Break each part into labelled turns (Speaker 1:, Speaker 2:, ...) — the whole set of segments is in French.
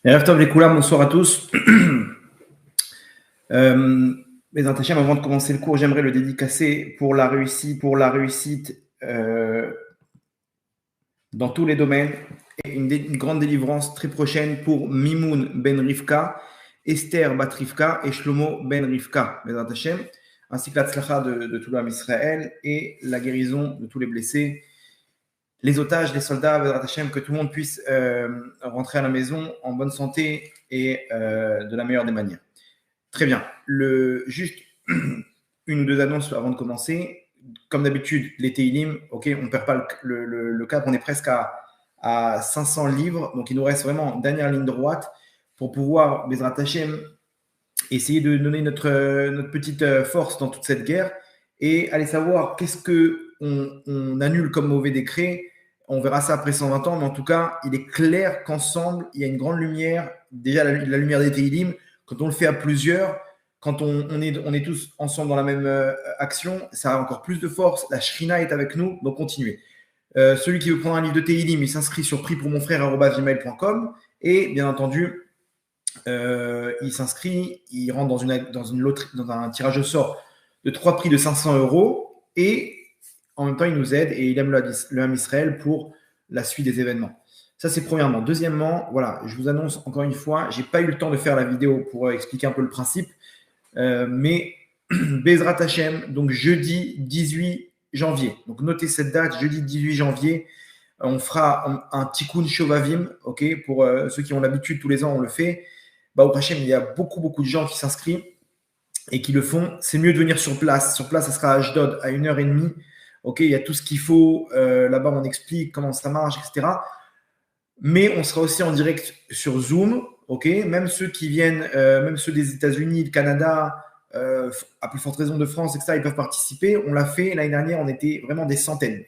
Speaker 1: Erev Tov les Koulam, bonsoir à tous. Mes Hachem, avant de commencer le cours, j'aimerais le dédicacer pour la réussite dans tous les domaines et une grande délivrance très prochaine pour Mimoun Ben Rivka, Esther Bat Rivka et Shlomo Ben Rivka, mes Hachem, ainsi que la tzlacha de tout l'âme Israël et la guérison de tous les blessés, les otages, les soldats, Bezrat Hashem, que tout le monde puisse rentrer à la maison en bonne santé et de la meilleure des manières. Très bien. Juste une ou deux annonces avant de commencer. Comme d'habitude, les Teilim, ok, on ne perd pas le cap, on est presque à 500 livres, donc il nous reste vraiment une dernière ligne droite pour pouvoir, Bezrat Hashem, essayer de donner notre petite force dans toute cette guerre et aller savoir qu'est-ce qu'on annule comme mauvais décret. On verra ça après 120 ans, mais en tout cas, il est clair qu'ensemble, il y a une grande lumière. Déjà, la lumière des Teilim, quand on le fait à plusieurs, quand on est tous ensemble dans la même action, ça a encore plus de force. La Shrina est avec nous, donc continuez. Celui qui veut prendre un livre de Teilim, il s'inscrit sur prix-pour-mon-frère@gmail.com et bien entendu, il s'inscrit, il rentre dans un tirage au sort de 3 prix de 500 € et en même temps, il nous aide et il aime le Ham Israël pour la suite des événements. Ça, c'est premièrement. Deuxièmement, voilà, je vous annonce encore une fois, je n'ai pas eu le temps de faire la vidéo pour expliquer un peu le principe, mais Bezrat Hashem, donc jeudi 18 janvier. Donc notez cette date, jeudi 18 janvier, on fera un Tikkun Shovavim, ok, pour ceux qui ont l'habitude, tous les ans, on le fait. Au Hashem, il y a beaucoup de gens qui s'inscrivent et qui le font. C'est mieux de venir sur place. Sur place, ça sera à Ashdod à 1h30. Ok, il y a tout ce qu'il faut. Là-bas, on explique comment ça marche, etc. Mais on sera aussi en direct sur Zoom. Ok, même ceux qui viennent, même ceux des États-Unis, du Canada, à plus forte raison de France, etc., ils peuvent participer. On l'a fait l'année dernière, on était vraiment des centaines.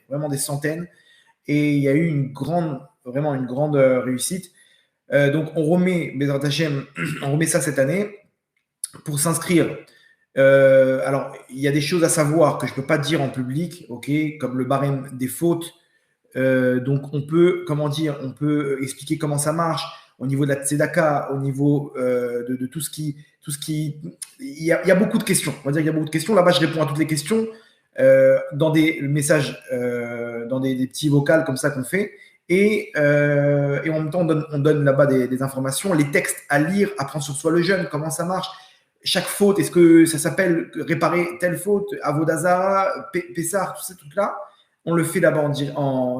Speaker 1: Et il y a eu vraiment une grande réussite. Donc, on remet Bezrat Hashem, on remet ça cette année. Pour s'inscrire, alors, il y a des choses à savoir que je ne peux pas dire en public, ok, comme le barème des fautes. Donc, on peut expliquer comment ça marche au niveau de la tzedaka, au niveau de tout ce qui. Il y a beaucoup de questions. On va dire qu'il y a beaucoup de questions. Là-bas, je réponds à toutes les questions dans des messages, dans des petits vocals comme ça qu'on fait. Et en même temps, on donne là-bas des informations, les textes à lire, apprendre sur soi le jeûne, comment ça marche. Chaque faute, est-ce que ça s'appelle réparer telle faute, Avodazara, Pessar, tous ces trucs-là, on le fait d'abord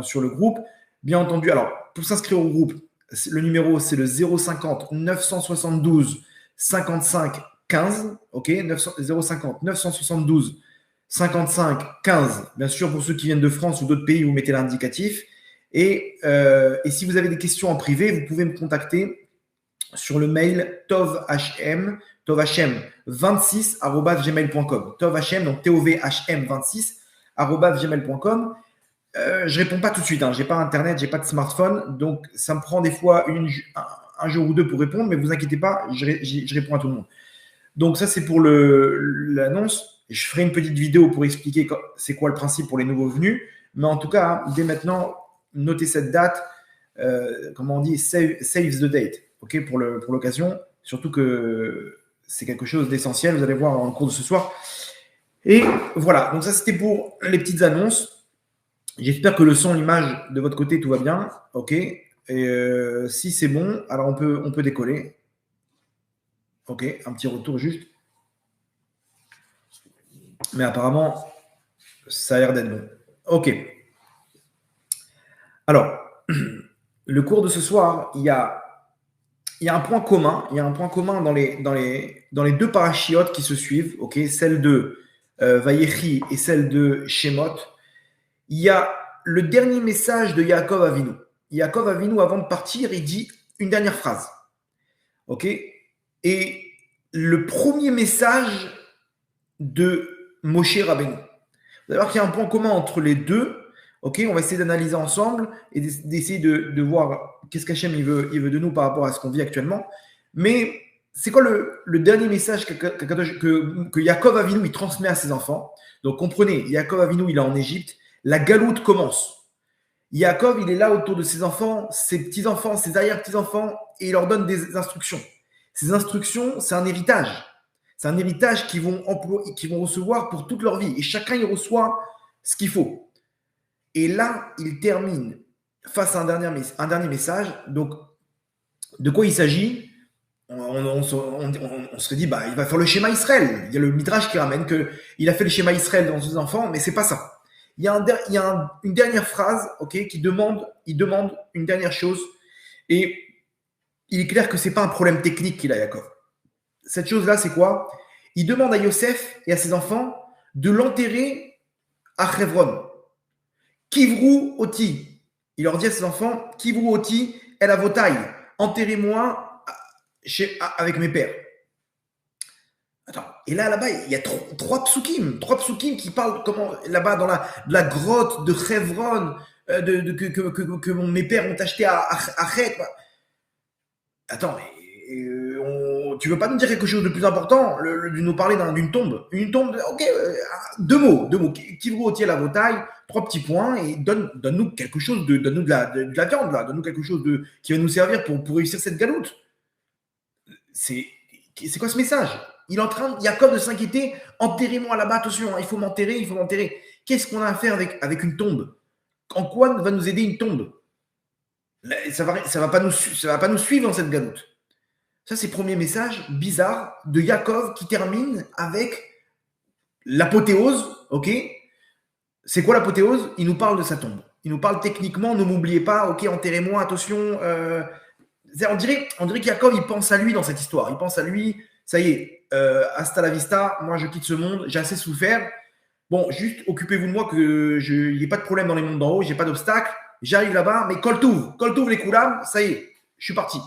Speaker 1: sur le groupe. Bien entendu, alors, pour s'inscrire au groupe, le numéro, c'est le 050 972 55 15, ok, 050 972 55 15. Bien sûr, pour ceux qui viennent de France ou d'autres pays, vous mettez l'indicatif. Et si vous avez des questions en privé, vous pouvez me contacter sur le mail tovhm26@gmail.com. Tovhm, donc tovhm26@gmail.com. Je réponds pas tout de suite, hein. J'ai pas internet, j'ai pas de smartphone, donc ça me prend des fois un jour ou deux pour répondre, mais vous inquiétez pas, je réponds à tout le monde. Donc ça, c'est pour l'annonce. Je ferai une petite vidéo pour expliquer c'est quoi le principe pour les nouveaux venus, mais en tout cas, dès maintenant, notez cette date, comment on dit, save the date, ok, pour l'occasion, surtout que c'est quelque chose d'essentiel, vous allez voir en cours de ce soir. Et voilà, donc ça c'était pour les petites annonces. J'espère que le son, l'image de votre côté, tout va bien, ok. Et si c'est bon, alors on peut décoller. Ok, un petit retour juste. Mais apparemment, ça a l'air d'être bon. Ok. Alors, le cours de ce soir, il y a un point commun. Il y a un point commun dans les deux parachiotes qui se suivent, ok, celle de Vayechi et celle de Shemot. Il y a le dernier message de Yaakov Avinu. Yaakov Avinu, avant de partir, il dit une dernière phrase, ok. Et le premier message de Moshe Rabbeinu. Vous allez voir qu'il y a un point commun entre les deux. Ok, on va essayer d'analyser ensemble et d'essayer de voir qu'est-ce qu'Hachem il veut de nous par rapport à ce qu'on vit actuellement. Mais c'est quoi le dernier message que Yaakov Avinu il transmet à ses enfants? Donc comprenez, Yaakov Avinu il est en Égypte, la galoute commence. Yaakov, il est là autour de ses enfants, ses petits-enfants, ses arrière-petits-enfants, et il leur donne des instructions. Ces instructions, c'est un héritage. C'est un héritage qu'ils vont recevoir pour toute leur vie. Et chacun, il reçoit ce qu'il faut. Et là, il termine face à un dernier message. Donc, de quoi il s'agit? On se dit, bah, il va faire le schéma Israël. Il y a le Midrash qui ramène qu'il a fait le schéma Israël dans ses enfants, mais c'est pas ça. Il y a une dernière phrase, ok, il demande une dernière chose, et il est clair que c'est pas un problème technique qu'il a, Yaakov. Cette chose-là, c'est quoi? Il demande à Yosef et à ses enfants de l'enterrer à Hebron. Kivrou oti. Il leur dit à ses enfants, Kivrou oti el avotai. Enterrez-moi avec mes pères. Attends, et là-bas, il y a trois psukim qui parlent comment là-bas dans la grotte de Hebron que mes pères ont acheté à Chet. Attends, tu veux pas nous dire quelque chose de plus important, de nous parler d'une tombe? Une tombe, ok, deux mots. Kivrou oti el avotai, 3 petits points, et donne-nous quelque chose, donne-nous de la viande, là, donne-nous quelque chose qui va nous servir pour réussir cette galoute. C'est quoi ce message? Il est en train, Yaakov, de s'inquiéter. Enterrez-moi là-bas, attention, il faut m'enterrer. Qu'est-ce qu'on a à faire avec une tombe? En quoi va nous aider une tombe? Ça va pas nous suivre dans cette galoute. Ça, c'est le premier message bizarre de Yaakov qui termine avec l'apothéose, ok? C'est quoi l'apothéose? Il nous parle de sa tombe. Il nous parle techniquement, ne m'oubliez pas, ok, enterrez-moi, attention. On dirait qu'Yaakov, il pense à lui dans cette histoire. Il pense à lui, ça y est, hasta la vista, moi je quitte ce monde, j'ai assez souffert. Bon, juste occupez-vous de moi, qu'il n'y ait pas de problème dans les mondes d'en haut, j'ai pas d'obstacle, j'arrive là-bas, mais Koltouv les Koulam, ça y est, je suis parti.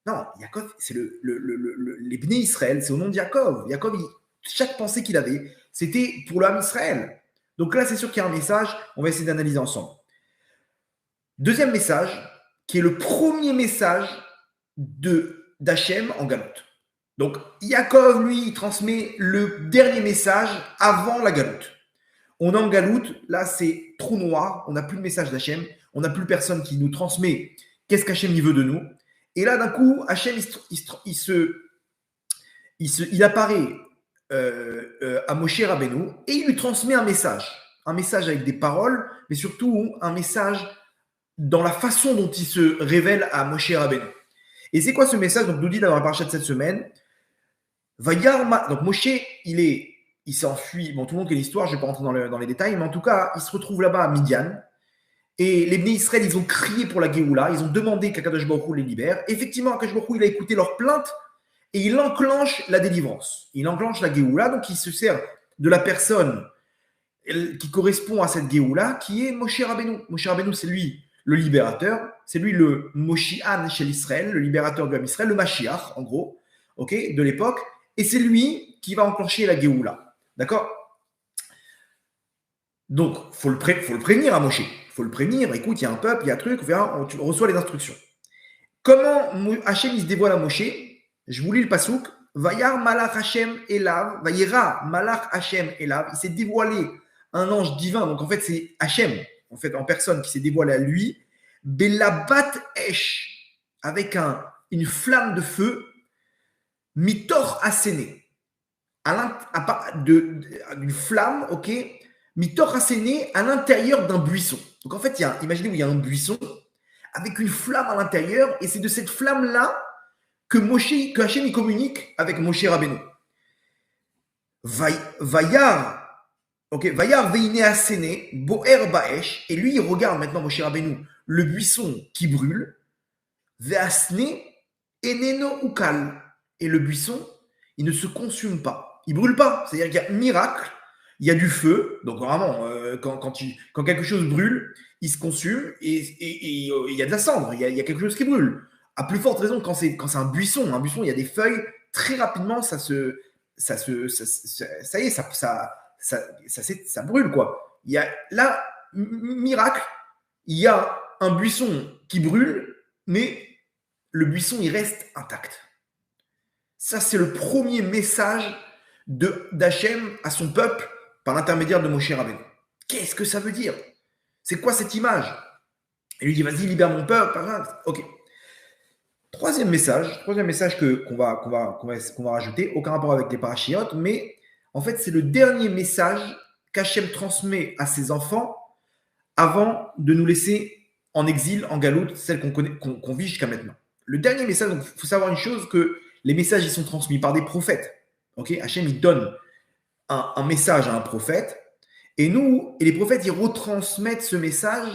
Speaker 1: Non, Yaakov, c'est les Bnei Israël, c'est au nom de Yaakov. Yaakov, chaque pensée qu'il avait, c'était pour l'âme Israël. Donc là, c'est sûr qu'il y a un message, on va essayer d'analyser ensemble. Deuxième message, qui est le premier message d'Hachem en galoute. Donc, Yaakov, lui, il transmet le dernier message avant la galoute. On est en galoute, là, c'est trou noir, on n'a plus le message d'Hachem, on n'a plus personne qui nous transmet qu'est-ce qu'Hachem veut de nous. Et là, d'un coup, Hachem, il apparaît à Moshe Rabbeinu et il lui transmet un message avec des paroles, mais surtout un message dans la façon dont il se révèle à Moshe Rabbeinu. Et c'est quoi ce message? Donc, nous dit dans la paracha de cette semaine, donc Moshe, il s'est enfui. Bon, tout le monde connaît l'histoire, je ne vais pas rentrer dans les détails, mais en tout cas, il se retrouve là-bas à Midian. Et les Bnei Israël, ils ont crié pour la Géoula, ils ont demandé qu'Akadosh Baruch Hu les libère. Effectivement, Akadosh Baruch Hu, il a écouté leurs plaintes et il enclenche la délivrance. Il enclenche la Géoula, donc il se sert de la personne qui correspond à cette Géoula, qui est Moshe Rabbeinu. Moshe Rabbeinu, c'est lui le libérateur, c'est lui le Moshiach chez l'Israël, le libérateur de l'âme Israël, le Mashiach, en gros, ok, de l'époque. Et c'est lui qui va enclencher la Géoula. D'accord? Donc, il faut le prévenir à Moshe. Il faut le prévenir. Écoute, il y a un peuple, il y a un truc, on reçoit les instructions. Comment Hachem il se dévoile à Moshe? Je vous lis le pasouk. Vayar malach Hachem elav, vayera malach Hachem elav. Il s'est dévoilé un ange divin. Donc, en fait, c'est Hachem, en fait, en personne, qui s'est dévoilé à lui. Belabat esh, avec une flamme de feu. Mitor asséné, d'une flamme, ok, Mitor asséné à l'intérieur d'un buisson. Donc en fait, imaginez où il y a un buisson avec une flamme à l'intérieur, et c'est de cette flamme-là que Hachem il communique avec Moshe Rabbeinu. Vayar veine asséné, boer baesh, et lui il regarde maintenant Moshe Rabbeinu, le buisson qui brûle, veasné eneno ukal. Et le buisson, il ne se consume pas. Il ne brûle pas. C'est-à-dire qu'il y a un miracle, il y a du feu. Donc vraiment, quand quelque chose brûle, il se consume et il y a de la cendre. Il y a quelque chose qui brûle. À plus forte raison, quand c'est un buisson, il y a des feuilles, très rapidement, ça y est, ça brûle, quoi. Il y a là, miracle, il y a un buisson qui brûle, mais le buisson, il reste intact. Ça, c'est le premier message d'Hachem à son peuple par l'intermédiaire de Moshe Rabbeinu. Qu'est-ce que ça veut dire? C'est quoi cette image? Il lui dit, vas-y, libère mon peuple. Ok. Troisième message qu'on va rajouter, aucun rapport avec les parachiotes, mais en fait, c'est le dernier message qu'Hachem transmet à ses enfants avant de nous laisser en exil, en galoute, celle qu'on vit jusqu'à maintenant. Le dernier message, il faut savoir une chose, que les messages, ils sont transmis par des prophètes. Ok, Hachem, il donne un message à un prophète, et les prophètes, ils retransmettent ce message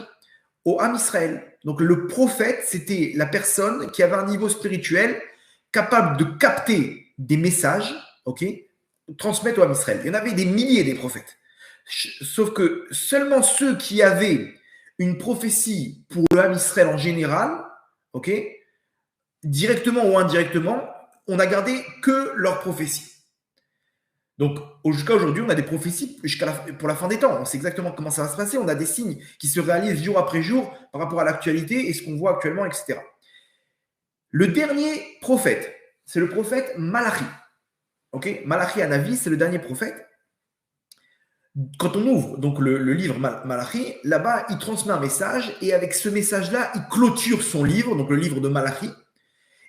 Speaker 1: au Ham Israël. Donc le prophète, c'était la personne qui avait un niveau spirituel capable de capter des messages, ok, transmettre au Ham Israël. Il y en avait des milliers des prophètes. Sauf que seulement ceux qui avaient une prophétie pour le Ham Israël en général, ok, directement ou indirectement, on a gardé que leur prophétie. Donc, jusqu'à aujourd'hui, on a des prophéties pour la fin des temps. On sait exactement comment ça va se passer. On a des signes qui se réalisent jour après jour par rapport à l'actualité et ce qu'on voit actuellement, etc. Le dernier prophète, c'est le prophète Malachi. Okay, Malachi Hanavi, c'est le dernier prophète. Quand on ouvre donc le livre Malachi, là-bas, il transmet un message et avec ce message-là, il clôture son livre, donc le livre de Malachi.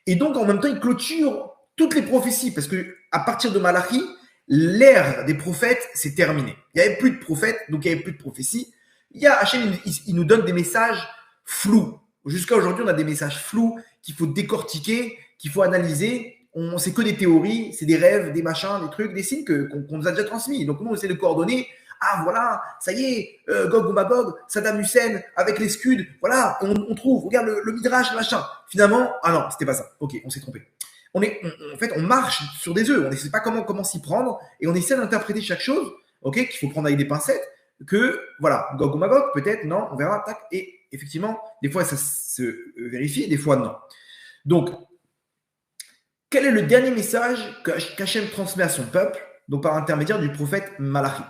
Speaker 1: Et donc, en même temps, il clôture toutes les prophéties parce qu'à partir de Malachi, l'ère des prophètes, c'est terminé. Il n'y avait plus de prophètes, donc il n'y avait plus de prophéties. Hachem, il nous donne des messages flous. Jusqu'à aujourd'hui, on a des messages flous qu'il faut décortiquer, qu'il faut analyser. C'est que des théories, c'est des rêves, des machins, des trucs, des signes qu'on nous a déjà transmis. Donc nous, on essaie de coordonner. Ah voilà, ça y est, Gog ou Magog, Saddam Hussein avec les Scuds, voilà, on trouve, regarde le Midrash, machin. Finalement, ah non, c'était pas ça. Ok, on s'est trompé. En fait, on marche sur des œufs, on ne sait pas comment s'y prendre et on essaie d'interpréter chaque chose, ok, qu'il faut prendre avec des pincettes, que voilà, Gog ou Magog, peut-être, non, on verra, tac, et effectivement, des fois ça se vérifie, des fois non. Donc, quel est le dernier message qu'Hachem transmet à son peuple, donc par intermédiaire du prophète Malachi?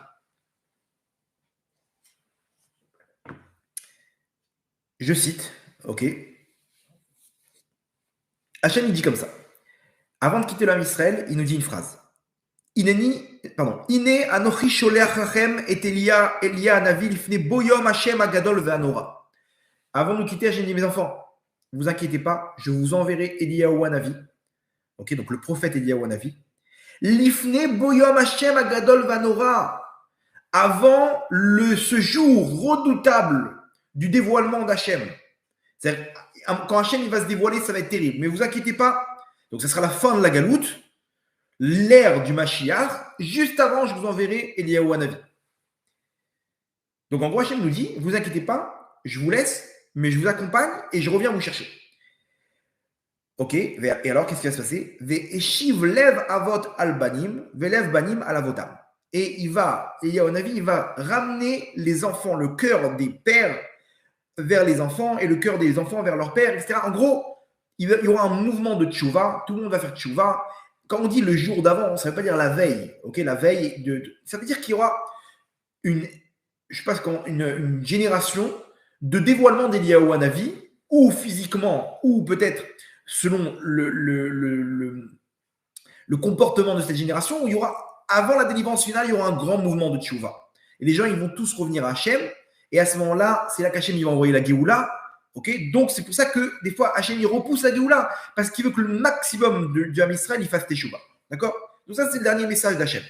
Speaker 1: Je cite, ok, Hachem il dit comme ça. Avant de quitter l'âme Israël, il nous dit une phrase. Ine anochi sholeach lachem et Elia Hanavi lifnei bo yom Hashem agadol ve'anora. Avant de nous quitter, j'ai dit mes enfants, ne vous inquiétez pas, je vous enverrai Eliyahu Hanavi. Ok, donc le prophète Eliyahu Hanavi. Lifnei bo yom Hashem agadol ve'anora. Avant ce jour redoutable du dévoilement d'Hachem. C'est-à-dire, quand Hachem il va se dévoiler, ça va être terrible. Mais ne vous inquiétez pas, donc ce sera la fin de la galoute, l'ère du Mashiach. Juste avant, je vous enverrai Eliyahu Hanavi. Donc en gros, Hachem nous dit, ne vous inquiétez pas, je vous laisse, mais je vous accompagne et je reviens vous chercher. Ok, et alors qu'est-ce qui va se passer? Ve'eshiv lev avot al banim, ve'lev banim al avotam. Et Eliyahu Hanavi, il va ramener les enfants, le cœur des pères vers les enfants et le cœur des enfants vers leurs pères, etc. En gros, il y aura un mouvement de tchouva, tout le monde va faire tchouva. Quand on dit le jour d'avant, ça ne veut pas dire la veille. Ok, la veille, ça veut dire qu'il y aura une génération de dévoilement d'Eliyahu Hanavi, ou physiquement, ou peut-être selon le comportement de cette génération, où il y aura, avant la délivrance finale, il y aura un grand mouvement de tchouva. Et les gens, ils vont tous revenir à Hachem. Et à ce moment-là, c'est là qu'Hachem va envoyer la Géoula. Okay, donc, c'est pour ça que des fois, Hachem il repousse la Géoula parce qu'il veut que le maximum du Ham Israël il fasse Teshuvah. D'accord? Donc, ça, c'est le dernier message d'Hachem.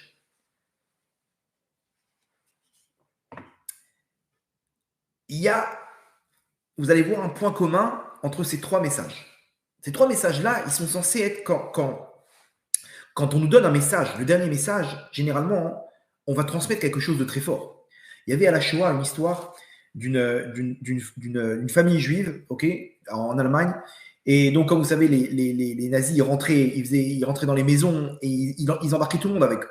Speaker 1: Vous allez voir un point commun entre ces trois messages. Ces trois messages-là, ils sont censés être quand on nous donne un message, le dernier message, généralement, on va transmettre quelque chose de très fort. Il y avait à la Shoah une histoire d'une famille juive, ok, en Allemagne. Et donc, comme vous savez, les nazis, ils rentraient dans les maisons et ils embarquaient tout le monde avec eux.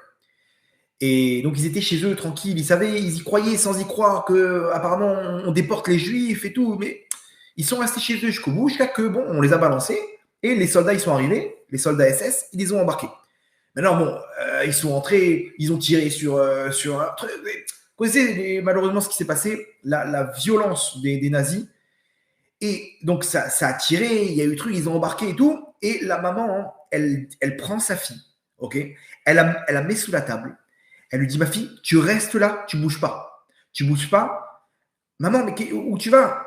Speaker 1: Et donc, ils étaient chez eux tranquilles. Ils y croyaient sans y croire que, apparemment, on déporte les juifs et tout. Mais ils sont restés chez eux jusqu'au bout, jusqu'à que, bon, on les a balancés. Et les soldats, ils sont arrivés, les soldats SS, ils les ont embarqués. Maintenant, bon, ils sont entrés, ils ont tiré sur un truc. Vous connaissez malheureusement ce qui s'est passé, la violence des nazis. Et donc, ça a tiré, il y a eu truc, ils ont embarqué et tout. Et la maman, elle prend sa fille, ok, elle la met sous la table. Elle lui dit, ma fille, tu restes là, tu bouges pas. Tu bouges pas. Maman, mais où tu vas?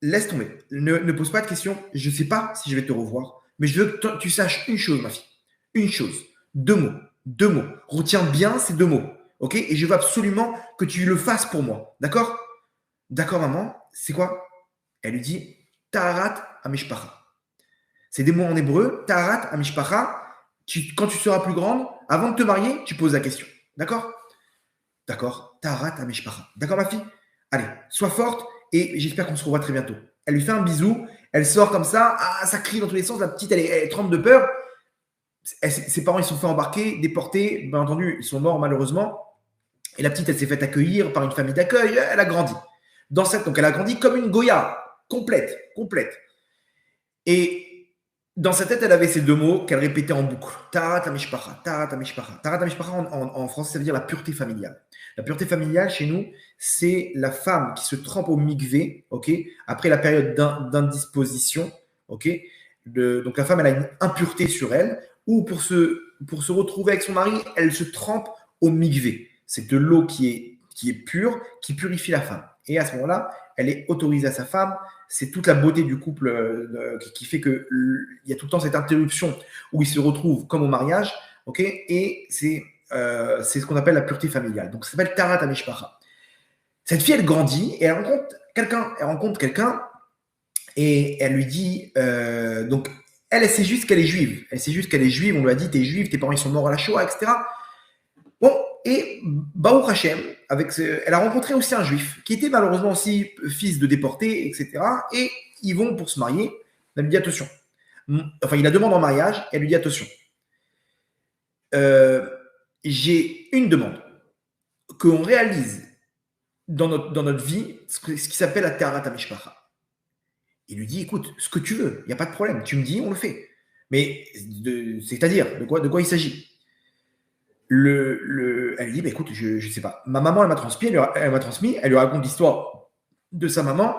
Speaker 1: laisse tomber. Ne pose pas de questions. Je ne sais pas si je vais te revoir, mais je veux que tu saches une chose, ma fille. Une chose. 2 mots. 2 mots. Retiens bien ces 2 mots. OK? Et je veux absolument que tu le fasses pour moi. D'accord? D'accord, maman? C'est quoi? Elle lui dit Taharat Amishpacha. C'est des mots en hébreu. Taharat Amishpacha. Quand tu seras plus grande, avant de te marier, tu poses la question. D'accord? D'accord? Taharat Amishpacha. D'accord, ma fille? Allez, sois forte et j'espère qu'on se revoit très bientôt. Elle lui fait un bisou, elle sort comme ça, ça crie dans tous les sens, la petite, elle tremble de peur. Ses parents, ils se sont fait embarquer, déportés, bien entendu, ils sont morts malheureusement. Et la petite, elle s'est fait accueillir par une famille d'accueil, elle a grandi. Donc elle a grandi comme une Goya, complète. Et dans sa tête, elle avait ces 2 mots qu'elle répétait en boucle. Taharat Amishpacha, Taharat Amishpacha. Taharat Amishpacha, en français, ça veut dire la pureté familiale. La pureté familiale, chez nous, c'est la femme qui se trempe au mikvé, ok, après la période d'indisposition, ok. Donc la femme, elle a une impureté sur elle, ou pour se retrouver avec son mari, elle se trempe au mikvé. C'est de l'eau qui est pure, qui purifie la femme. Et à ce moment-là, elle est autorisée à sa femme. C'est toute la beauté du couple qui fait qu'il y a tout le temps cette interruption où ils se retrouvent comme au mariage, ok. Et c'est ce qu'on appelle la pureté familiale. Donc ça s'appelle Taharat Amishpacha. Cette fille, elle grandit et elle rencontre quelqu'un et elle lui dit donc elle sait juste qu'elle est juive. Elle sait juste qu'elle est juive. On lui a dit t'es juive, tes parents ils sont morts à la Shoah, etc. Bon, et Baruch Hashem, elle a rencontré aussi un juif qui était malheureusement aussi fils de déporté, etc. Et ils vont pour se marier. Elle lui dit attention. Enfin, il la demande en mariage et elle lui dit attention. J'ai une demande qu'on réalise dans notre vie, ce qui s'appelle la Taharat Amishpacha. Il lui dit écoute, ce que tu veux, il n'y a pas de problème. Tu me dis, on le fait. Mais c'est-à-dire, de quoi il s'agit? Elle lui dit écoute, je sais pas. Ma maman, elle m'a transmis, elle lui raconte l'histoire de sa maman.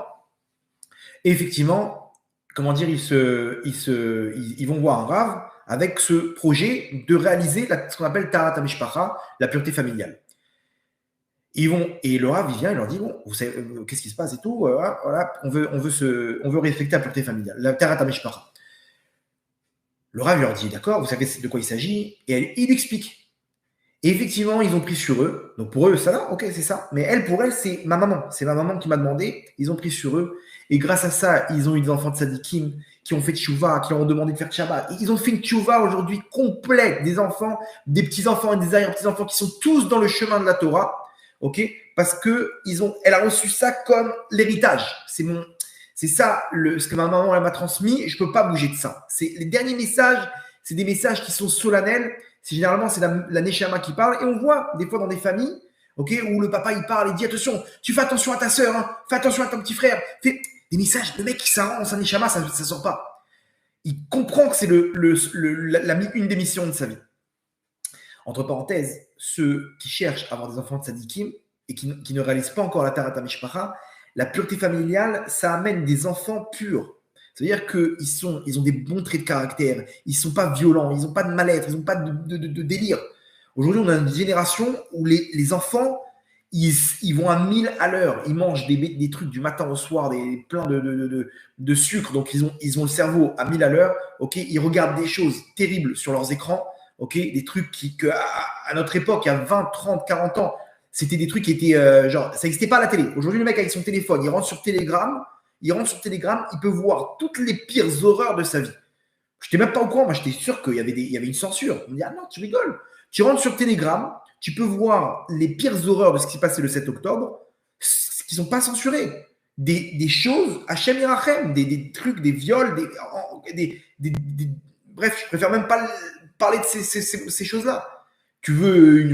Speaker 1: Et effectivement, comment dire, ils vont voir un rave avec ce projet de réaliser ce qu'on appelle Taharat Amishpacha, la pureté familiale. Et le rave, il vient, il leur dit bon, vous savez, qu'est-ce qui se passe et tout, voilà, on veut respecter la pureté familiale, la Taharat Amishpacha. Le rave leur dit d'accord, vous savez de quoi il s'agit, et il explique. Et effectivement, ils ont pris sur eux. Donc pour eux, ça va, ok, c'est ça. Mais pour elle, c'est ma maman. C'est ma maman qui m'a demandé. Ils ont pris sur eux. Et grâce à ça, ils ont eu des enfants de Sadikim qui ont fait tchouva, qui ont demandé de faire Shabbat. Ils ont fait une tchouva aujourd'hui complète. Des enfants, des petits-enfants et des arrière-petits-enfants qui sont tous dans le chemin de la Torah. Ok, parce elle a reçu ça comme l'héritage. C'est ça, ce que ma maman elle m'a transmis. Je ne peux pas bouger de ça. Les derniers messages, c'est des messages qui sont solennels. Généralement, c'est la Neshama qui parle. Et on voit des fois dans des familles, okay, où le papa, il parle et dit attention, tu fais attention à ta sœur, hein, fais attention à ton petit frère. Fais des messages, le mec qui s'arrange, sa Neshama, ça ne sort pas. Il comprend que c'est une des missions de sa vie. Entre parenthèses, ceux qui cherchent à avoir des enfants de Sadikim et qui ne réalisent pas encore la Taharat Amishpacha, la pureté familiale, ça amène des enfants purs. C'est-à-dire qu'ils ont des bons traits de caractère, ils ne sont pas violents, ils n'ont pas de mal-être, ils n'ont pas de délire. Aujourd'hui, on a une génération où les enfants, ils vont à 1000 à l'heure, ils mangent des trucs du matin au soir, plein de sucre, donc ils ont le cerveau à 1000 à l'heure, okay, ils regardent des choses terribles sur leurs écrans, okay, des trucs à notre époque, il y a 20, 30, 40 ans, c'était des trucs qui étaient genre, ça n'existait pas à la télé. Aujourd'hui, le mec avec son téléphone, il rentre sur Telegram, il peut voir toutes les pires horreurs de sa vie. Je n'étais même pas au courant. Moi, j'étais sûr qu'il y avait une censure. On me dit, ah non, tu rigoles. Tu rentres sur Telegram, tu peux voir les pires horreurs de ce qui s'est passé le 7 octobre, qui ne sont pas censurées. Des choses, Hachem Yerachem, des trucs, des viols, bref, je préfère même pas parler de ces choses-là. Tu veux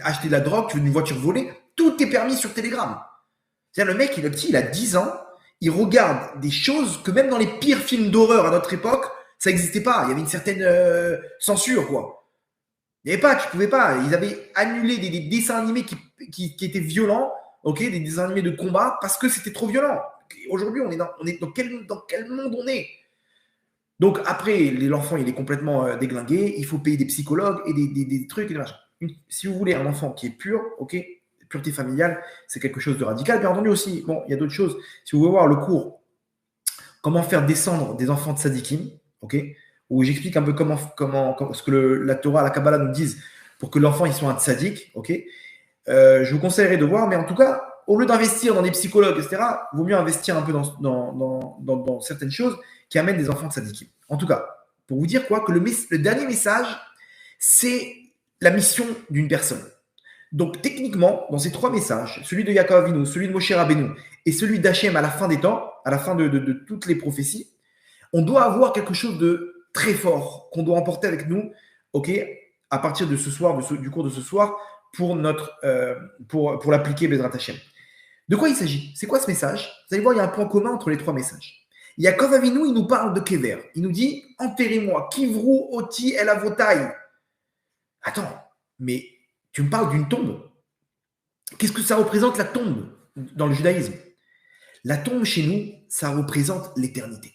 Speaker 1: acheter de la drogue, tu veux une voiture volée, tout est permis sur Telegram. C'est-à-dire, le mec, il a 10 ans, il regarde des choses que même dans les pires films d'horreur à notre époque, ça n'existait pas. Il y avait une certaine censure, quoi. Il n'y avait pas, tu ne pouvais pas. Ils avaient annulé des dessins animés qui étaient violents, okay, des dessins animés de combat, parce que c'était trop violent. Aujourd'hui, on est dans quel monde on est? Donc après, l'enfant, il est complètement déglingué. Il faut payer des psychologues et des trucs et des machins. Si vous voulez un enfant qui est pur, ok, pureté familiale, c'est quelque chose de radical. Bien entendu aussi, bon, il y a d'autres choses. Si vous voulez voir le cours comment faire descendre des enfants de Sadikim, ok, où j'explique un peu comment ce que la Torah, la Kabbalah nous disent pour que l'enfant il soit un tzaddik, ok. Je vous conseillerais de voir, mais en tout cas, au lieu d'investir dans des psychologues, etc., il vaut mieux investir un peu dans certaines choses qui amènent des enfants de tzaddikim. En tout cas, pour vous dire quoi, que le dernier message, c'est la mission d'une personne. Donc, techniquement, dans ces 3 messages, celui de Yaakov Avinu, celui de Moshe Rabbeinu et celui d'Hachem à la fin des temps, à la fin de toutes les prophéties, on doit avoir quelque chose de très fort qu'on doit emporter avec nous, ok, à partir de ce soir, du cours de ce soir, pour l'appliquer Bezrat Hashem. De quoi il s'agit? C'est quoi ce message? Vous allez voir, il y a un point commun entre les 3 messages. Yaakov Avinu, il nous parle de Kever. Il nous dit « Enterrez-moi, Kivru oti el avotai ». Attends, mais tu me parles d'une tombe. Qu'est-ce que ça représente la tombe dans le judaïsme? La tombe chez nous, ça représente l'éternité.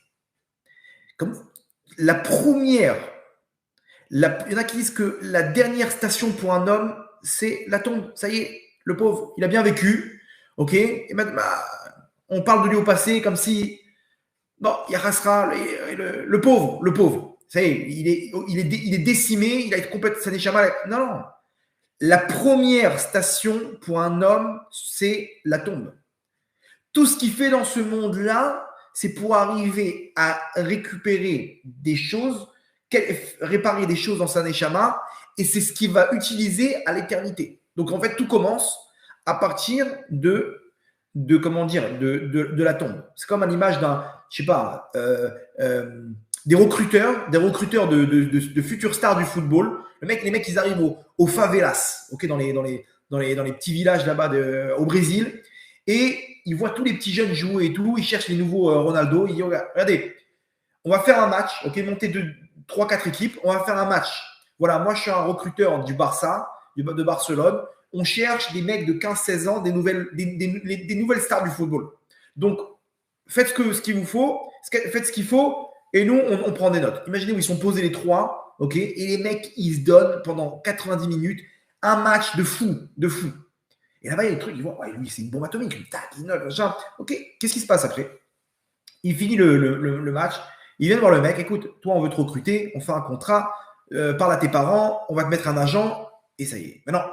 Speaker 1: Comme la première, il y en a qui disent que la dernière station pour un homme, c'est la tombe. Ça y est, le pauvre, il a bien vécu, ok. Et maintenant, on parle de lui au passé comme si, bon, il restera le pauvre. Ça y est, il est décimé, il a été complètement sa neshama. Non. La première station pour un homme, c'est la tombe. Tout ce qu'il fait dans ce monde-là, c'est pour arriver à récupérer des choses, réparer des choses dans sa neshama, et c'est ce qu'il va utiliser à l'éternité. Donc en fait, tout commence à partir de la tombe. C'est comme à l'image d'un, je sais pas, des recruteurs de futures stars du football. Les mecs, ils arrivent aux favelas, ok, dans les petits villages là-bas au Brésil, et ils voient tous les petits jeunes jouer et tout. Ils cherchent les nouveaux Ronaldo. Ils disent, regardez, on va faire un match, ok, monter 3-4 équipes, on va faire un match. Voilà, moi je suis un recruteur du Barça, de Barcelone. On cherche des mecs de 15-16 ans, des nouvelles stars du football. Donc, faites ce qu'il vous faut, faites ce qu'il faut, et nous, on prend des notes. Imaginez où ils sont posés les 3, ok, et les mecs, ils se donnent pendant 90 minutes un match de fou. Et là-bas, il y a des trucs, ils voient, ouais, lui, c'est une bombe atomique, tac, il note, machin. Ok, qu'est-ce qui se passe après? Il finit le match, il vient voir le mec, écoute, toi, on veut te recruter, on fait un contrat, parle à tes parents, on va te mettre un agent, et ça y est. Maintenant,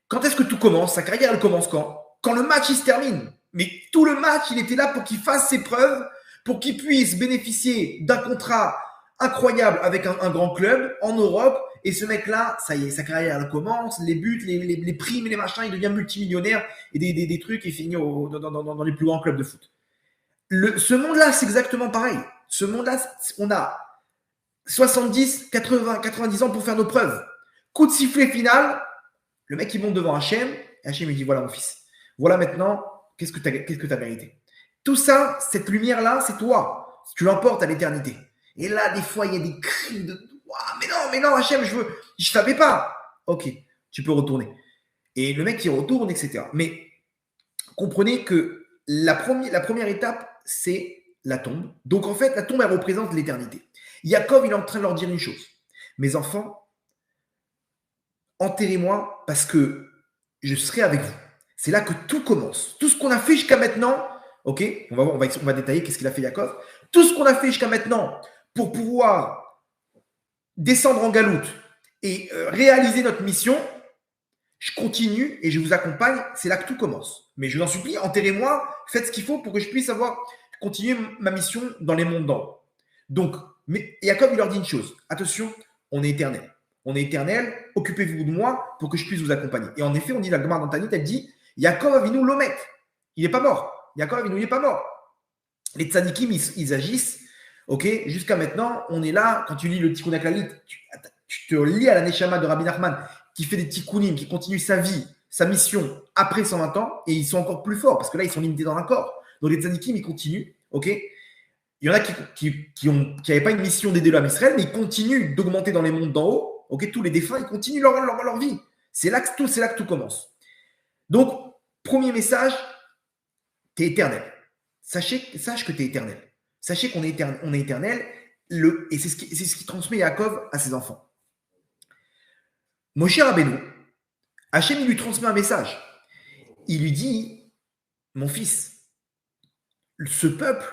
Speaker 1: quand est-ce que tout commence? Sa carrière, elle commence quand? Quand le match, il se termine. Mais tout le match, il était là pour qu'il fasse ses preuves, pour qu'il puisse bénéficier d'un contrat incroyable avec un grand club en Europe. Et ce mec-là, ça y est, sa carrière, elle commence, les buts, les primes et les machins, il devient multimillionnaire et des trucs, il finit dans les plus grands clubs de foot. Ce monde-là, c'est exactement pareil. Ce monde-là, on a 70, 80, 90 ans pour faire nos preuves. Coup de sifflet final, le mec, il monte devant Hachem, et Hachem, il dit, voilà mon fils, voilà maintenant, qu'est-ce que tu as mérité. Tout ça, cette lumière-là, c'est toi. Tu l'emportes à l'éternité. Et là, des fois, il y a des cris de mais non, Hachem, je savais pas. Ok, tu peux retourner. Et le mec, il retourne, etc. Mais comprenez que la première étape, c'est la tombe. Donc, en fait, la tombe, elle représente l'éternité. Yaakov, il est en train de leur dire une chose. Mes enfants, enterrez-moi parce que je serai avec vous. C'est là que tout commence. Tout ce qu'on a fait jusqu'à maintenant, ok, on va détailler qu'est-ce qu'il a fait Yaakov. Tout ce qu'on a fait jusqu'à maintenant pour pouvoir descendre en galoute et réaliser notre mission, je continue et je vous accompagne. C'est là que tout commence. Mais je vous en supplie, enterrez-moi, faites ce qu'il faut pour que je puisse continuer ma mission dans les mondes d'en haut. Donc, mais Yaakov, il leur dit une chose. Attention, on est éternel. On est éternel, occupez-vous de moi pour que je puisse vous accompagner. Et en effet, on dit, la Gemara dans Tanit, elle dit, Yaakov Avinu Lomet. Il n'est pas mort. Yaakov Avinu, il n'est pas mort. Les tzadikim, ils agissent. Ok, jusqu'à maintenant, on est là. Quand tu lis le Tikkun HaKlalit, tu te lis à la Neshama de Rabbi Nachman, qui fait des tikkunim, qui continue sa vie, sa mission après 120 ans, et ils sont encore plus forts, parce que là, ils sont limités dans un corps. Donc les tzadikim, ils continuent. Ok, il y en a qui n'avaient pas une mission d'aider l'homme Israël, mais ils continuent d'augmenter dans les mondes d'en haut. Ok, tous les défunts, ils continuent leur vie. C'est là que tout commence. Donc, premier message, tu es éternel. Sache que tu es éternel. Sachez qu'on est éternel. Et c'est ce qui transmet Yaakov à ses enfants. Moshe Rabbeinu, Hachem, il lui transmet un message. il lui dit, mon fils, ce peuple,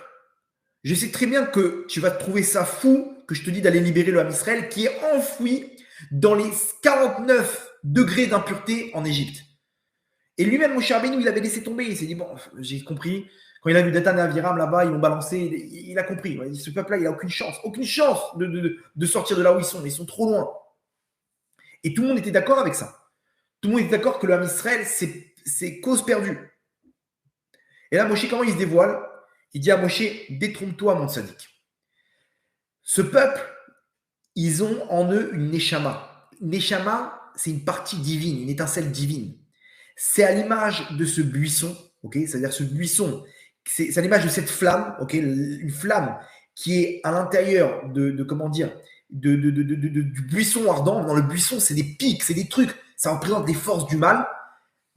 Speaker 1: je sais très bien que tu vas trouver ça fou que je te dis d'aller libérer le Ham Israël qui est enfoui dans les 49 degrés d'impureté en Égypte. Et lui-même, Moshe Rabbeinu, il avait laissé tomber. Il s'est dit, bon, j'ai compris. Quand il a vu Dathan et Aviram là-bas, ils l'ont balancé. Il a compris. Ce peuple-là, il n'a aucune chance de sortir de là où ils sont. Ils sont trop loin. Et tout le monde était d'accord avec ça. Tout le monde était d'accord que le Ham Israël, c'est cause perdue. Et là, Moshe, comment il se dévoile? Il dit à Moshe, détrompe-toi, mon tzaddik. Ce peuple, ils ont en eux une neshama. Une neshama, c'est une partie divine, une étincelle divine. C'est à l'image de ce buisson, okay? C'est-à-dire ce buisson, c'est à l'image de cette flamme, okay? Une flamme qui est à l'intérieur du buisson ardent. Dans le buisson, c'est des pics, c'est des trucs, ça représente des forces du mal,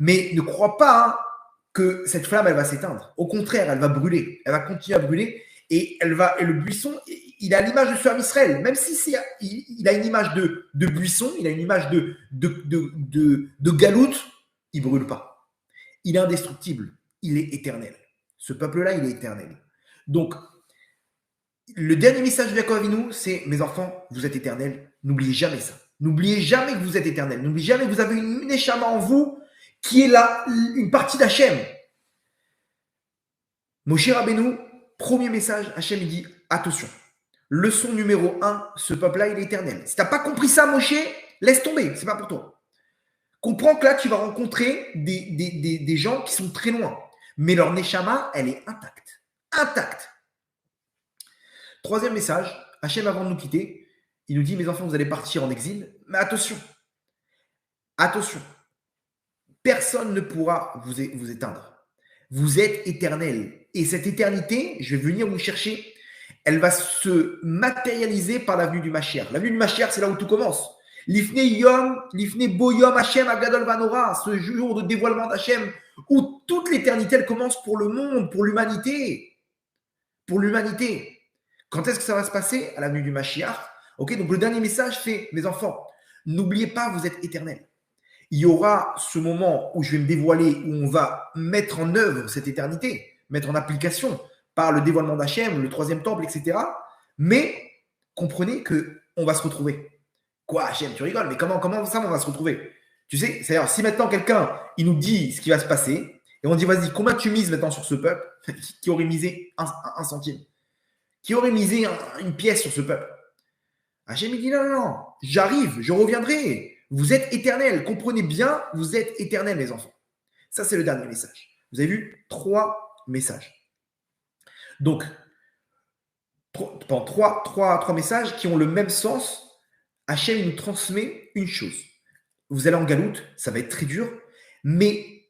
Speaker 1: mais ne crois pas que cette flamme, elle va s'éteindre. Au contraire, elle va brûler, elle va continuer à brûler, et le buisson, il a l'image de ce Ham Israël, même si il a une image de buisson, il a une image de galoute, il ne brûle pas. Il est indestructible. Il est éternel. Ce peuple-là, il est éternel. Donc, le dernier message de Yaakov Avinu, c'est « Mes enfants, vous êtes éternels. N'oubliez jamais ça. N'oubliez jamais que vous êtes éternels. N'oubliez jamais que vous avez une neshama en vous qui est là, une partie d'Hachem. » Moshe Rabbeinu, premier message, Hachem, il dit « Attention. Leçon numéro 1, ce peuple-là, il est éternel. Si tu n'as pas compris ça, Moshe, laisse tomber. Ce n'est pas pour toi. » Comprends que là, tu vas rencontrer des gens qui sont très loin. Mais leur neshama, elle est intacte. Intacte. Troisième message, Hachem, avant de nous quitter, il nous dit, mes enfants, vous allez partir en exil. Mais attention. Attention. Personne ne pourra vous éteindre. Vous êtes éternel. Et cette éternité, je vais venir vous chercher, elle va se matérialiser par la venue du Mashiach. La venue du Mashiach, c'est là où tout commence. Lifne Boyom Hashem Agadol Vanora, ce jour de dévoilement d'Hachem, où toute l'éternité, elle commence pour le monde, pour l'humanité. Pour l'humanité. Quand est-ce que ça va se passer? À la venue du Mashiach. Ok, donc le dernier message fait, mes enfants, n'oubliez pas, vous êtes éternels. Il y aura ce moment où je vais me dévoiler, où on va mettre en œuvre cette éternité, mettre en application par le dévoilement d'Hachem, le troisième temple, etc. Mais comprenez qu'on va se retrouver. Quoi, Hachem, tu rigoles, mais comment ça on va se retrouver? Tu sais, c'est-à-dire, si maintenant quelqu'un, il nous dit ce qui va se passer, et on dit, vas-y, combien tu mises maintenant sur ce peuple qui aurait misé un centime? Qui aurait misé une pièce sur ce peuple? Hachem, il dit, non, j'arrive, je reviendrai. Vous êtes éternels. Comprenez bien, vous êtes éternels, les enfants. Ça, c'est le dernier message. Vous avez vu 3 messages. Donc, 3 messages qui ont le même sens. Hachem nous transmet une chose. Vous allez en galoute, ça va être très dur, mais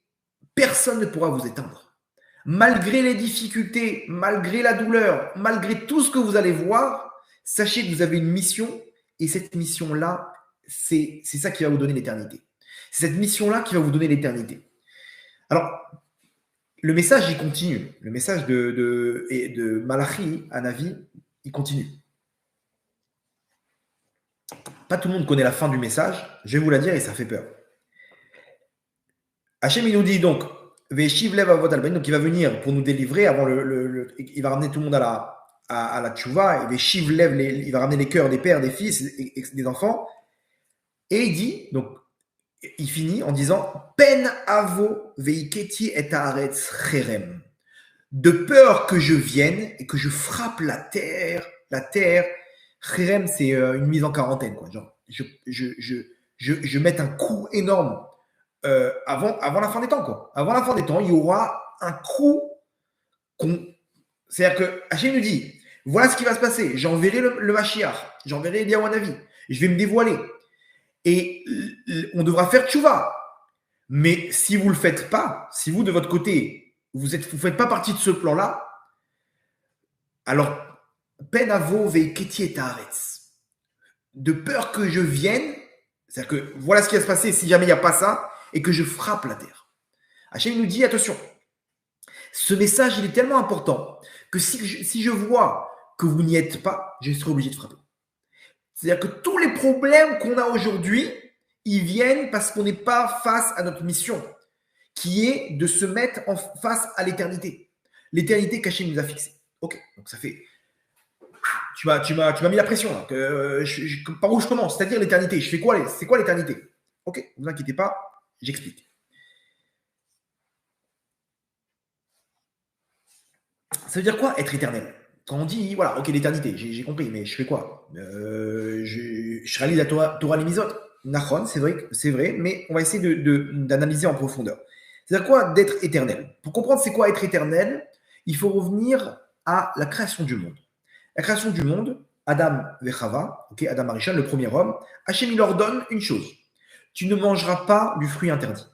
Speaker 1: personne ne pourra vous éteindre. Malgré les difficultés, malgré la douleur, malgré tout ce que vous allez voir, sachez que vous avez une mission, et cette mission-là, c'est ça qui va vous donner l'éternité. C'est cette mission-là qui va vous donner l'éternité. Alors, le message, il continue. Le message de Malachi à Navi, il continue. Pas tout le monde connaît la fin du message. Je vais vous la dire et ça fait peur. Hachem, il nous dit donc, Veshiv lev avot al ben, donc il va venir pour nous délivrer avant il va ramener tout le monde à la tchouva, et Veshiv lev, il va ramener les cœurs des pères, des fils et des enfants. Et il dit, donc, il finit en disant, Pen avo veiketi et haaretz cherem. De peur que je vienne et que je frappe la terre, Cherem, c'est une mise en quarantaine, quoi. Genre, je mette un coup énorme avant la fin des temps, quoi. Avant la fin des temps, il y aura un coup c'est-à-dire que Hachem nous dit, voilà ce qui va se passer. J'enverrai le Mashiach, j'enverrai Eliyahu Hanavi, je vais me dévoiler. Et on devra faire tchouva. Mais si vous ne le faites pas, si vous, de votre côté, vous ne faites pas partie de ce plan-là, alors, penavo veiketi et haaretz. De peur que je vienne, c'est-à-dire que voilà ce qui va se passer si jamais il n'y a pas ça, et que je frappe la terre. Hachem nous dit, attention, ce message, il est tellement important que si je vois que vous n'y êtes pas, je serai obligé de frapper. C'est-à-dire que tous les problèmes qu'on a aujourd'hui, ils viennent parce qu'on n'est pas face à notre mission, qui est de se mettre en face à l'éternité. L'éternité qu'Hachem nous a fixée. Ok, donc ça fait. Tu m'as mis la pression là. Par où je commence? C'est-à-dire l'éternité. Je fais quoi? C'est quoi l'éternité? Ok, ne vous inquiétez pas, j'explique. Ça veut dire quoi être éternel? Quand on dit, voilà, ok, l'éternité, j'ai compris, mais je fais quoi? Je réalise la Torah Limizot. Nachon, c'est vrai, mais on va essayer d'analyser en profondeur. C'est-à-dire quoi d'être éternel? Pour comprendre c'est quoi être éternel, il faut revenir à la création du monde. La création du monde, Adam et Chava, ok, Adam Arishon, le premier homme, Hachem il leur donne une chose. Tu ne mangeras pas du fruit interdit.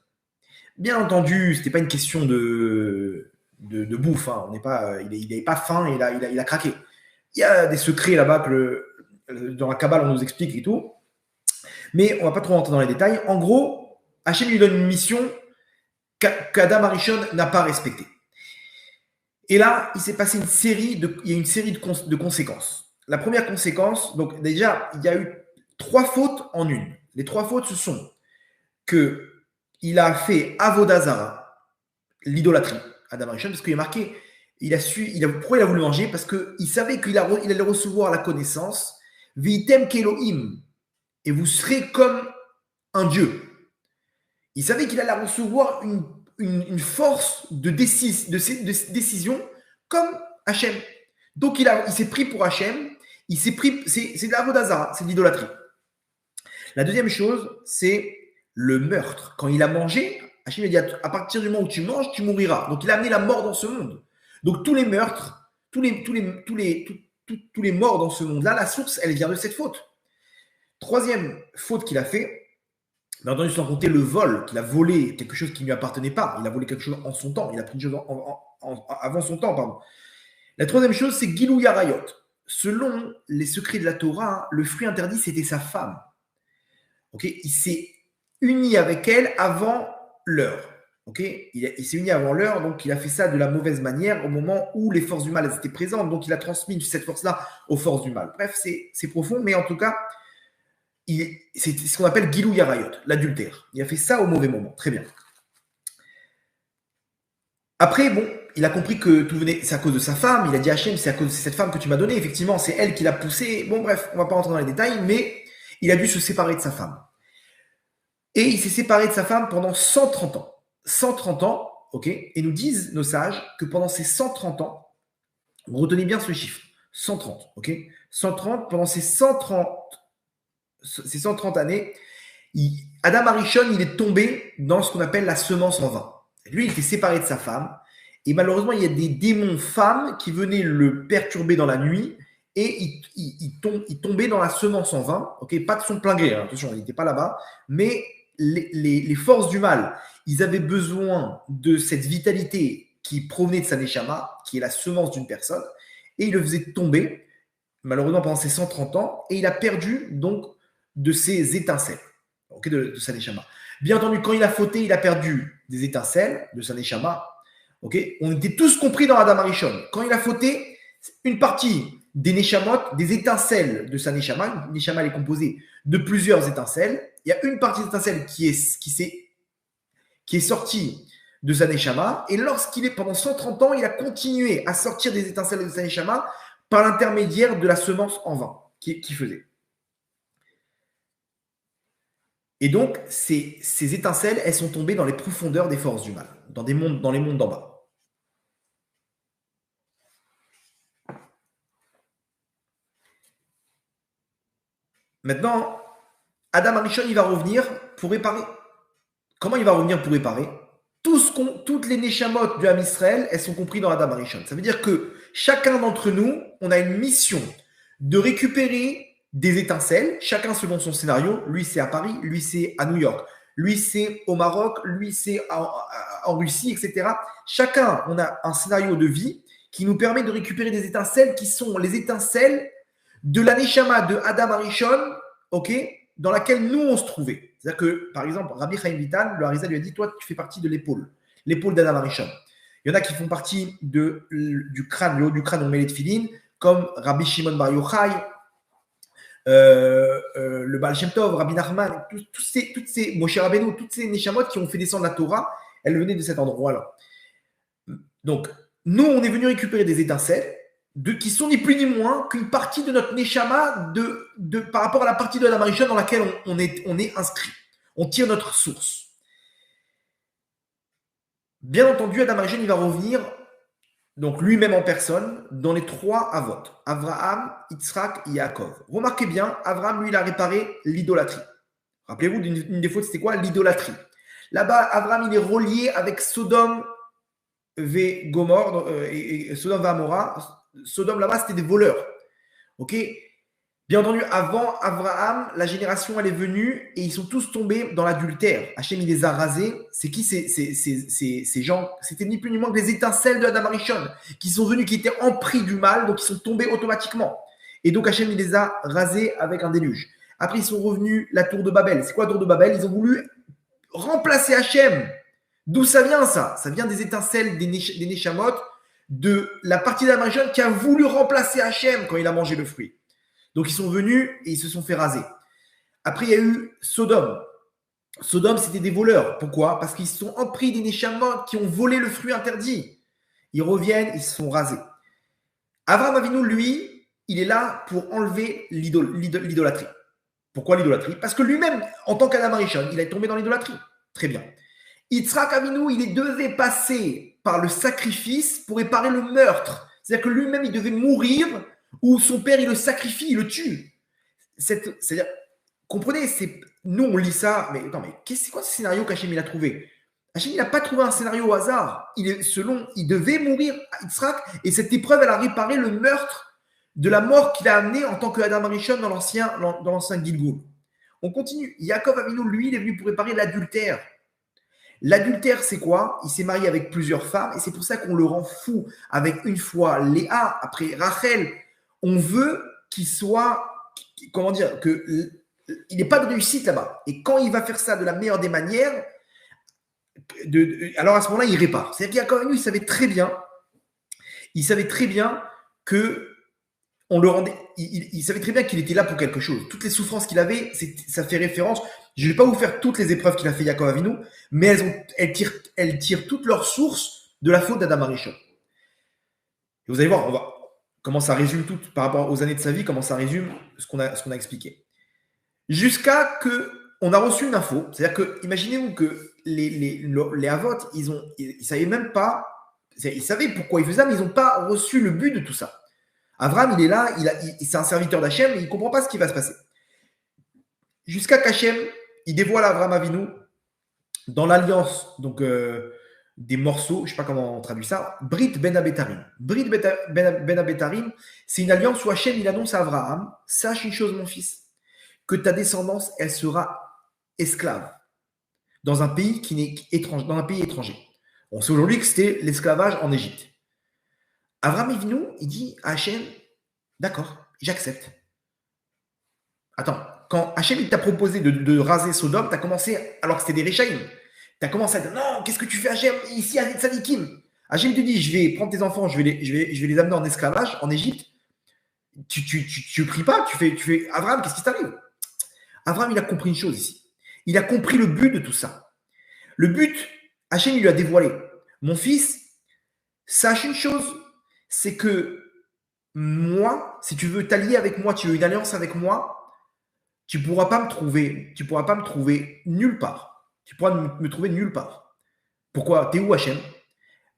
Speaker 1: Bien entendu, ce n'était pas une question de bouffe. Hein. Il n'avait pas faim et il a craqué. Il y a des secrets là-bas que dans la Kabbale, on nous explique et tout. Mais on ne va pas trop rentrer dans les détails. En gros, Hachem lui donne une mission qu'Adam Arishon n'a pas respectée. Et là, il s'est passé il y a une série de conséquences. La première conséquence, donc déjà, il y a eu 3 fautes en une. Les 3 fautes, ce sont qu'il a fait Avodazara, l'idolâtrie, Adam Arishon, parce qu'il est marqué, pourquoi il a voulu manger? Parce qu'il savait qu'il allait recevoir la connaissance, Vitem Kelohim, et vous serez comme un Dieu. Il savait qu'il allait recevoir une force de décision comme Hachem. Donc il s'est pris pour Hachem, c'est de l'Avodazara, c'est de l'idolâtrie. La deuxième chose, c'est le meurtre. Quand il a mangé, Hachem a dit à partir du moment où tu manges, tu mouriras. Donc il a amené la mort dans ce monde. Donc tous les meurtres, tous les morts dans ce monde-là, la source, elle vient de cette faute. Troisième faute qu'il a fait, bien entendu, sans compter le vol, qu'il a volé quelque chose qui ne lui appartenait pas. Il a volé quelque chose en son temps. Il a pris une chose avant son temps, pardon. La troisième chose, c'est Gilou Yarayot. Selon les secrets de la Torah, le fruit interdit, c'était sa femme. Okay, il s'est uni avec elle avant l'heure. Okay, il s'est uni avant l'heure, donc il a fait ça de la mauvaise manière au moment où les forces du mal étaient présentes. Donc il a transmis cette force-là aux forces du mal. Bref, c'est profond, mais en tout cas, c'est ce qu'on appelle Gilou Yarayot, l'adultère. Il a fait ça au mauvais moment. Très bien. Après, bon, il a compris que tout venait, c'est à cause de sa femme. Il a dit à Hachem, c'est à cause de cette femme que tu m'as donnée. Effectivement, c'est elle qui l'a poussé. Bon, bref, on ne va pas rentrer dans les détails, mais il a dû se séparer de sa femme. Et il s'est séparé de sa femme pendant 130 ans. 130 ans, ok? Et nous disent nos sages que pendant ces 130 ans, retenez bien ce chiffre, 130, ok? 130, pendant ces 130 années, Adam Arishon, il est tombé dans ce qu'on appelle la semence en vain. Lui, il était séparé de sa femme. Et malheureusement, il y a des démons femmes qui venaient le perturber dans la nuit et il tombait dans la semence en vain. Okay, pas de son plein gré, hein, attention, il n'était pas là-bas. Mais les forces du mal, ils avaient besoin de cette vitalité qui provenait de sa neshama, qui est la semence d'une personne, et il le faisait tomber, malheureusement, pendant ces 130 ans, et il a perdu donc de ses étincelles, okay, de sa neshama. Bien entendu, quand il a fauté, il a perdu des étincelles de sa neshama. Okay, on était tous compris dans Adam Arishon. Quand il a fauté, une partie des neshamot, des étincelles de sa neshama, une neshama elle est composée de plusieurs étincelles. Il y a une partie des étincelles qui est sortie de sa neshama, et lorsqu'il est pendant 130 ans, il a continué à sortir des étincelles de sa neshama par l'intermédiaire de la semence en vain qu'il faisait. Et donc, ces étincelles, elles sont tombées dans les profondeurs des forces du mal, dans les mondes d'en bas. Maintenant, Adam Arishon, il va revenir pour réparer. Comment il va revenir pour réparer? Toutes les neshamot du Ham Israël, elles sont comprises dans Adam Arishon. Ça veut dire que chacun d'entre nous, on a une mission de récupérer des étincelles, chacun selon son scénario. Lui, c'est à Paris, lui, c'est à New York, lui, c'est au Maroc, lui, c'est en Russie, etc. Chacun, on a un scénario de vie qui nous permet de récupérer des étincelles qui sont les étincelles de la neshama de Adam Arishon, okay, dans laquelle nous, on se trouvait. C'est-à-dire que, par exemple, Rabbi Chaim Vital, le Harizal lui a dit, toi, tu fais partie de l'épaule d'Adam Arishon. Il y en a qui font partie du crâne, le haut du crâne, on met les tefilines, comme Rabbi Shimon Bar Yochai, le Baal Shem Tov, Rabbi Nachman, toutes ces Moshe Rabbeinu, toutes ces Neshamot qui ont fait descendre la Torah, elle venait de cet endroit-là. Donc, nous, on est venu récupérer des étincelles qui sont ni plus ni moins qu'une partie de notre Neshama par rapport à la partie de Adam Arishon dans laquelle on est inscrit. On tire notre source. Bien entendu, Adam Arishon, il va revenir, donc lui-même en personne, dans les 3 Avot. Abraham, Yitzhak, Yaakov. Remarquez bien, Abraham, lui, il a réparé l'idolâtrie. Rappelez-vous, une des fautes, c'était quoi? L'idolâtrie. Là-bas, Abraham, il est relié avec Sodome et Gomorre, et Sodome et Amora. Sodome, là-bas, c'était des voleurs. Ok? Bien entendu, avant Abraham, la génération, elle est venue et ils sont tous tombés dans l'adultère. Hachem, il les a rasés. C'est qui ces gens? C'était ni plus ni moins que les étincelles de Adam Arishon qui sont venus, qui étaient empris du mal, donc ils sont tombés automatiquement. Et donc Hachem, il les a rasés avec un déluge. Après, ils sont revenus la tour de Babel. C'est quoi la tour de Babel? Ils ont voulu remplacer Hachem. D'où ça vient ça? Ça vient des étincelles des Neshamot, de la partie d'Adam Arishon qui a voulu remplacer Hachem quand il a mangé le fruit. Donc, ils sont venus et ils se sont fait raser. Après, il y a eu Sodome. Sodome, c'était des voleurs. Pourquoi? Parce qu'ils sont empris des Neshamot qui ont volé le fruit interdit. Ils reviennent, ils se font raser. Avraham Avinu, lui, il est là pour enlever l'idolâtrie. Pourquoi l'idolâtrie? Parce que lui-même, en tant qu'Adam Arishon, il est tombé dans l'idolâtrie. Très bien. Yitzhak Avinu, il devait passer par le sacrifice pour réparer le meurtre. C'est-à-dire que lui-même, il devait mourir ou son père, il le sacrifie, il le tue. C'est-à-dire, comprenez, nous, on lit ça, mais attends, mais c'est quoi ce scénario qu'Hachem il a trouvé? Hachem, il n'a pas trouvé un scénario au hasard. Il devait mourir à Yitzhak, et cette épreuve, elle a réparé le meurtre de la mort qu'il a amené en tant qu'Adam Arishon dans l'ancien Gilgoul. On continue. Yaakov Avinu, lui, il est venu pour réparer l'adultère. L'adultère, c'est quoi? Il s'est marié avec plusieurs femmes, et c'est pour ça qu'on le rend fou avec une fois Léa, après Rachel. On veut qu'il soit, comment dire, qu'il n'ait pas de réussite là-bas. Et quand il va faire ça de la meilleure des manières, alors à ce moment-là, il répare. C'est-à-dire qu'Yaakov, il savait très bien que on le rendait, il savait très bien qu'il était là pour quelque chose. Toutes les souffrances qu'il avait, ça fait référence. Je ne vais pas vous faire toutes les épreuves qu'il a fait Yaakov Avinu, mais elles tirent toutes leurs sources de la faute d'Adam Arishon. Et vous allez voir, comment ça résume tout par rapport aux années de sa vie, comment ça résume ce qu'on a expliqué. Jusqu'à que on a reçu une info, c'est-à-dire que, imaginez-vous que les Avot, ils savaient même pas, ils savaient pourquoi ils faisaient ça, mais ils n'ont pas reçu le but de tout ça. Abraham, il est là, c'est un serviteur d'Hachem, mais il ne comprend pas ce qui va se passer. Jusqu'à qu'Hachem, il dévoile à Abraham Avinu dans l'alliance donc des morceaux, je ne sais pas comment on traduit ça, Brit Ben Abetarim. Brit Ben Abetarim, c'est une alliance où Hachem, il annonce à Abraham, sache une chose mon fils, que ta descendance, elle sera esclave dans un pays étranger. On sait aujourd'hui que c'était l'esclavage en Égypte. Abraham Avinu, il dit à Hachem, d'accord, j'accepte. Attends, quand Hachem t'a proposé de raser Sodome, tu as commencé, alors que c'était des Réchaïm, tu as commencé à dire, non, qu'est-ce que tu fais Hachem? Ici, à Tzadikim. Hachem te dit, je vais prendre tes enfants, je vais les amener en esclavage, en Égypte. Tu pries pas, tu fais, Abraham, qu'est-ce qui t'arrive? Abraham, il a compris une chose ici. Il a compris le but de tout ça. Le but, Hachem, il lui a dévoilé. Mon fils, sache une chose, c'est que moi, si tu veux t'allier avec moi, tu veux une alliance avec moi, tu ne pourras pas me trouver nulle part. Tu pourras me trouver nulle part. Pourquoi? T'es où, Hachem?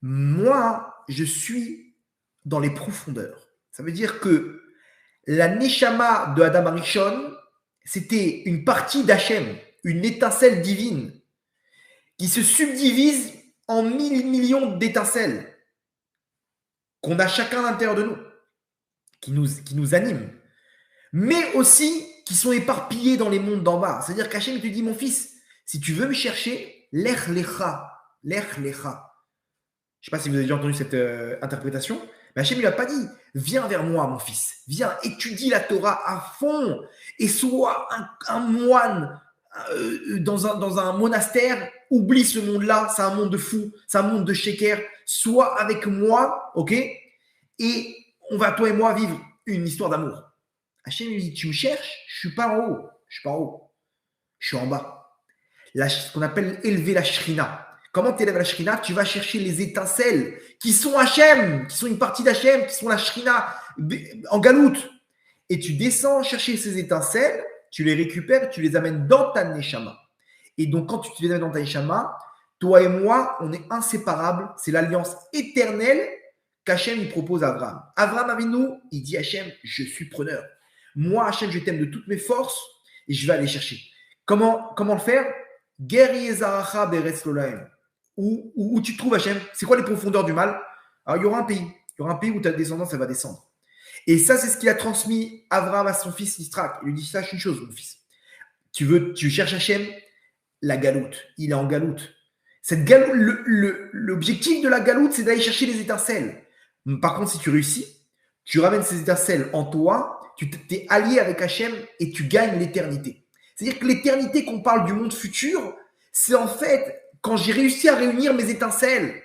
Speaker 1: Moi, je suis dans les profondeurs. Ça veut dire que la Neshama de Adam Arishon, c'était une partie d'Hachem, une étincelle divine qui se subdivise en 1000 millions d'étincelles qu'on a chacun à l'intérieur de nous, qui nous animent, mais aussi qui sont éparpillés dans les mondes d'en bas. C'est-à-dire qu'Hachem te dit, mon fils, si tu veux me chercher, lech lecha. Je ne sais pas si vous avez déjà entendu cette interprétation, mais Hachem, il n'a pas dit, viens vers moi, mon fils, viens, étudie la Torah à fond et sois un moine dans un monastère, oublie ce monde-là, c'est un monde de fous, c'est un monde de sheker, sois avec moi, ok? Et on va, toi et moi, vivre une histoire d'amour. Hachem lui dit, tu me cherches, je ne suis pas en haut, je suis en bas. Ce qu'on appelle élever la shrina. Comment tu élèves la Shrina? Tu vas chercher les étincelles qui sont Hachem, qui sont une partie d'Hachem, qui sont la Shrina en galoute. Et tu descends chercher ces étincelles, tu les récupères, tu les amènes dans ta Neshama. Et donc, quand tu les amènes dans ta Neshama, toi et moi, on est inséparables. C'est l'alliance éternelle qu'Hachem il propose à Abraham. Abraham Avinu, il dit Hachem, je suis preneur. Moi, Hachem, je t'aime de toutes mes forces et je vais aller chercher. Comment le faire? Geri Ezaracha Beretz Lolaim. Où tu te trouves, Hachem? C'est quoi les profondeurs du mal? Alors, il y aura un pays. Il y aura un pays où ta descendance, elle va descendre. Et ça, c'est ce qu'il a transmis Abraham à son fils Isaac. Il lui dit, sache une chose, mon fils. Tu cherches Hachem? La galoute. Il est en galoute. Cette galoute, l'objectif de la galoute, c'est d'aller chercher les étincelles. Par contre, si tu réussis, tu ramènes ces étincelles en toi, tu t'es allié avec Hachem et tu gagnes l'éternité. C'est-à-dire que l'éternité qu'on parle du monde futur, c'est en fait quand j'ai réussi à réunir mes étincelles,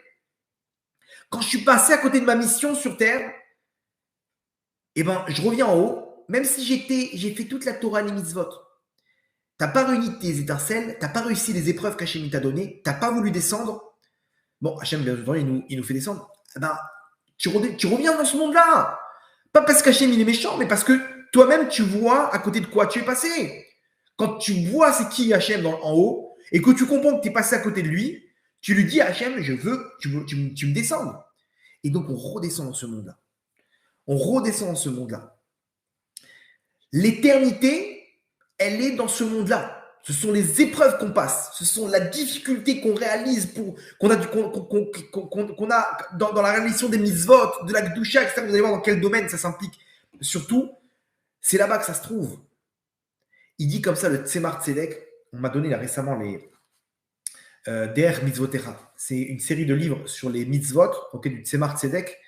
Speaker 1: quand je suis passé à côté de ma mission sur Terre, eh ben, je reviens en haut, même si j'ai fait toute la Torah et les mitzvot. Tu n'as pas réuni tes étincelles, tu n'as pas réussi les épreuves qu'Hachem t'a données, tu n'as pas voulu descendre. Bon, Hachem, bien sûr, il nous fait descendre. Eh ben, tu reviens dans ce monde-là. Pas parce qu'Hachem, il est méchant, mais parce que toi-même, tu vois à côté de quoi tu es passé. Quand tu vois c'est qui Hachem en haut, et que tu comprends que tu es passé à côté de lui, tu lui dis Hachem, je veux, tu me descendes. Et donc, on redescend dans ce monde-là. On redescend dans ce monde-là. L'éternité, elle est dans ce monde-là. Ce sont les épreuves qu'on passe. Ce sont la difficulté qu'on réalise, qu'on a dans la réalisation des mitzvot, de la Gdusha, etc. Vous allez voir dans quel domaine ça s'implique. Surtout, c'est là-bas que ça se trouve. Il dit comme ça, le Tzemar Tzedek, on m'a donné là récemment les Der Mitzvotera. C'est une série de livres sur les mitzvot du Tzemar Tzedek,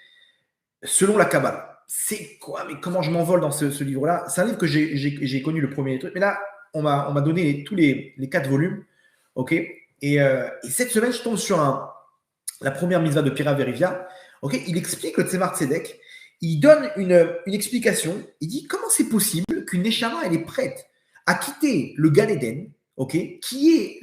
Speaker 1: selon la Kabbale. C'est quoi? Mais comment je m'envole dans ce livre-là? C'est un livre que j'ai connu le premier truc, mais là, on m'a donné tous les 4 volumes. Ok, et cette semaine, je tombe sur la première mitzvah de Pira Verivia. Ok, il explique le Tzemar Tzedek. Il donne une explication. Il dit comment c'est possible qu'une Neshama, elle est prête à quitter le Gan Eden, ok, qui est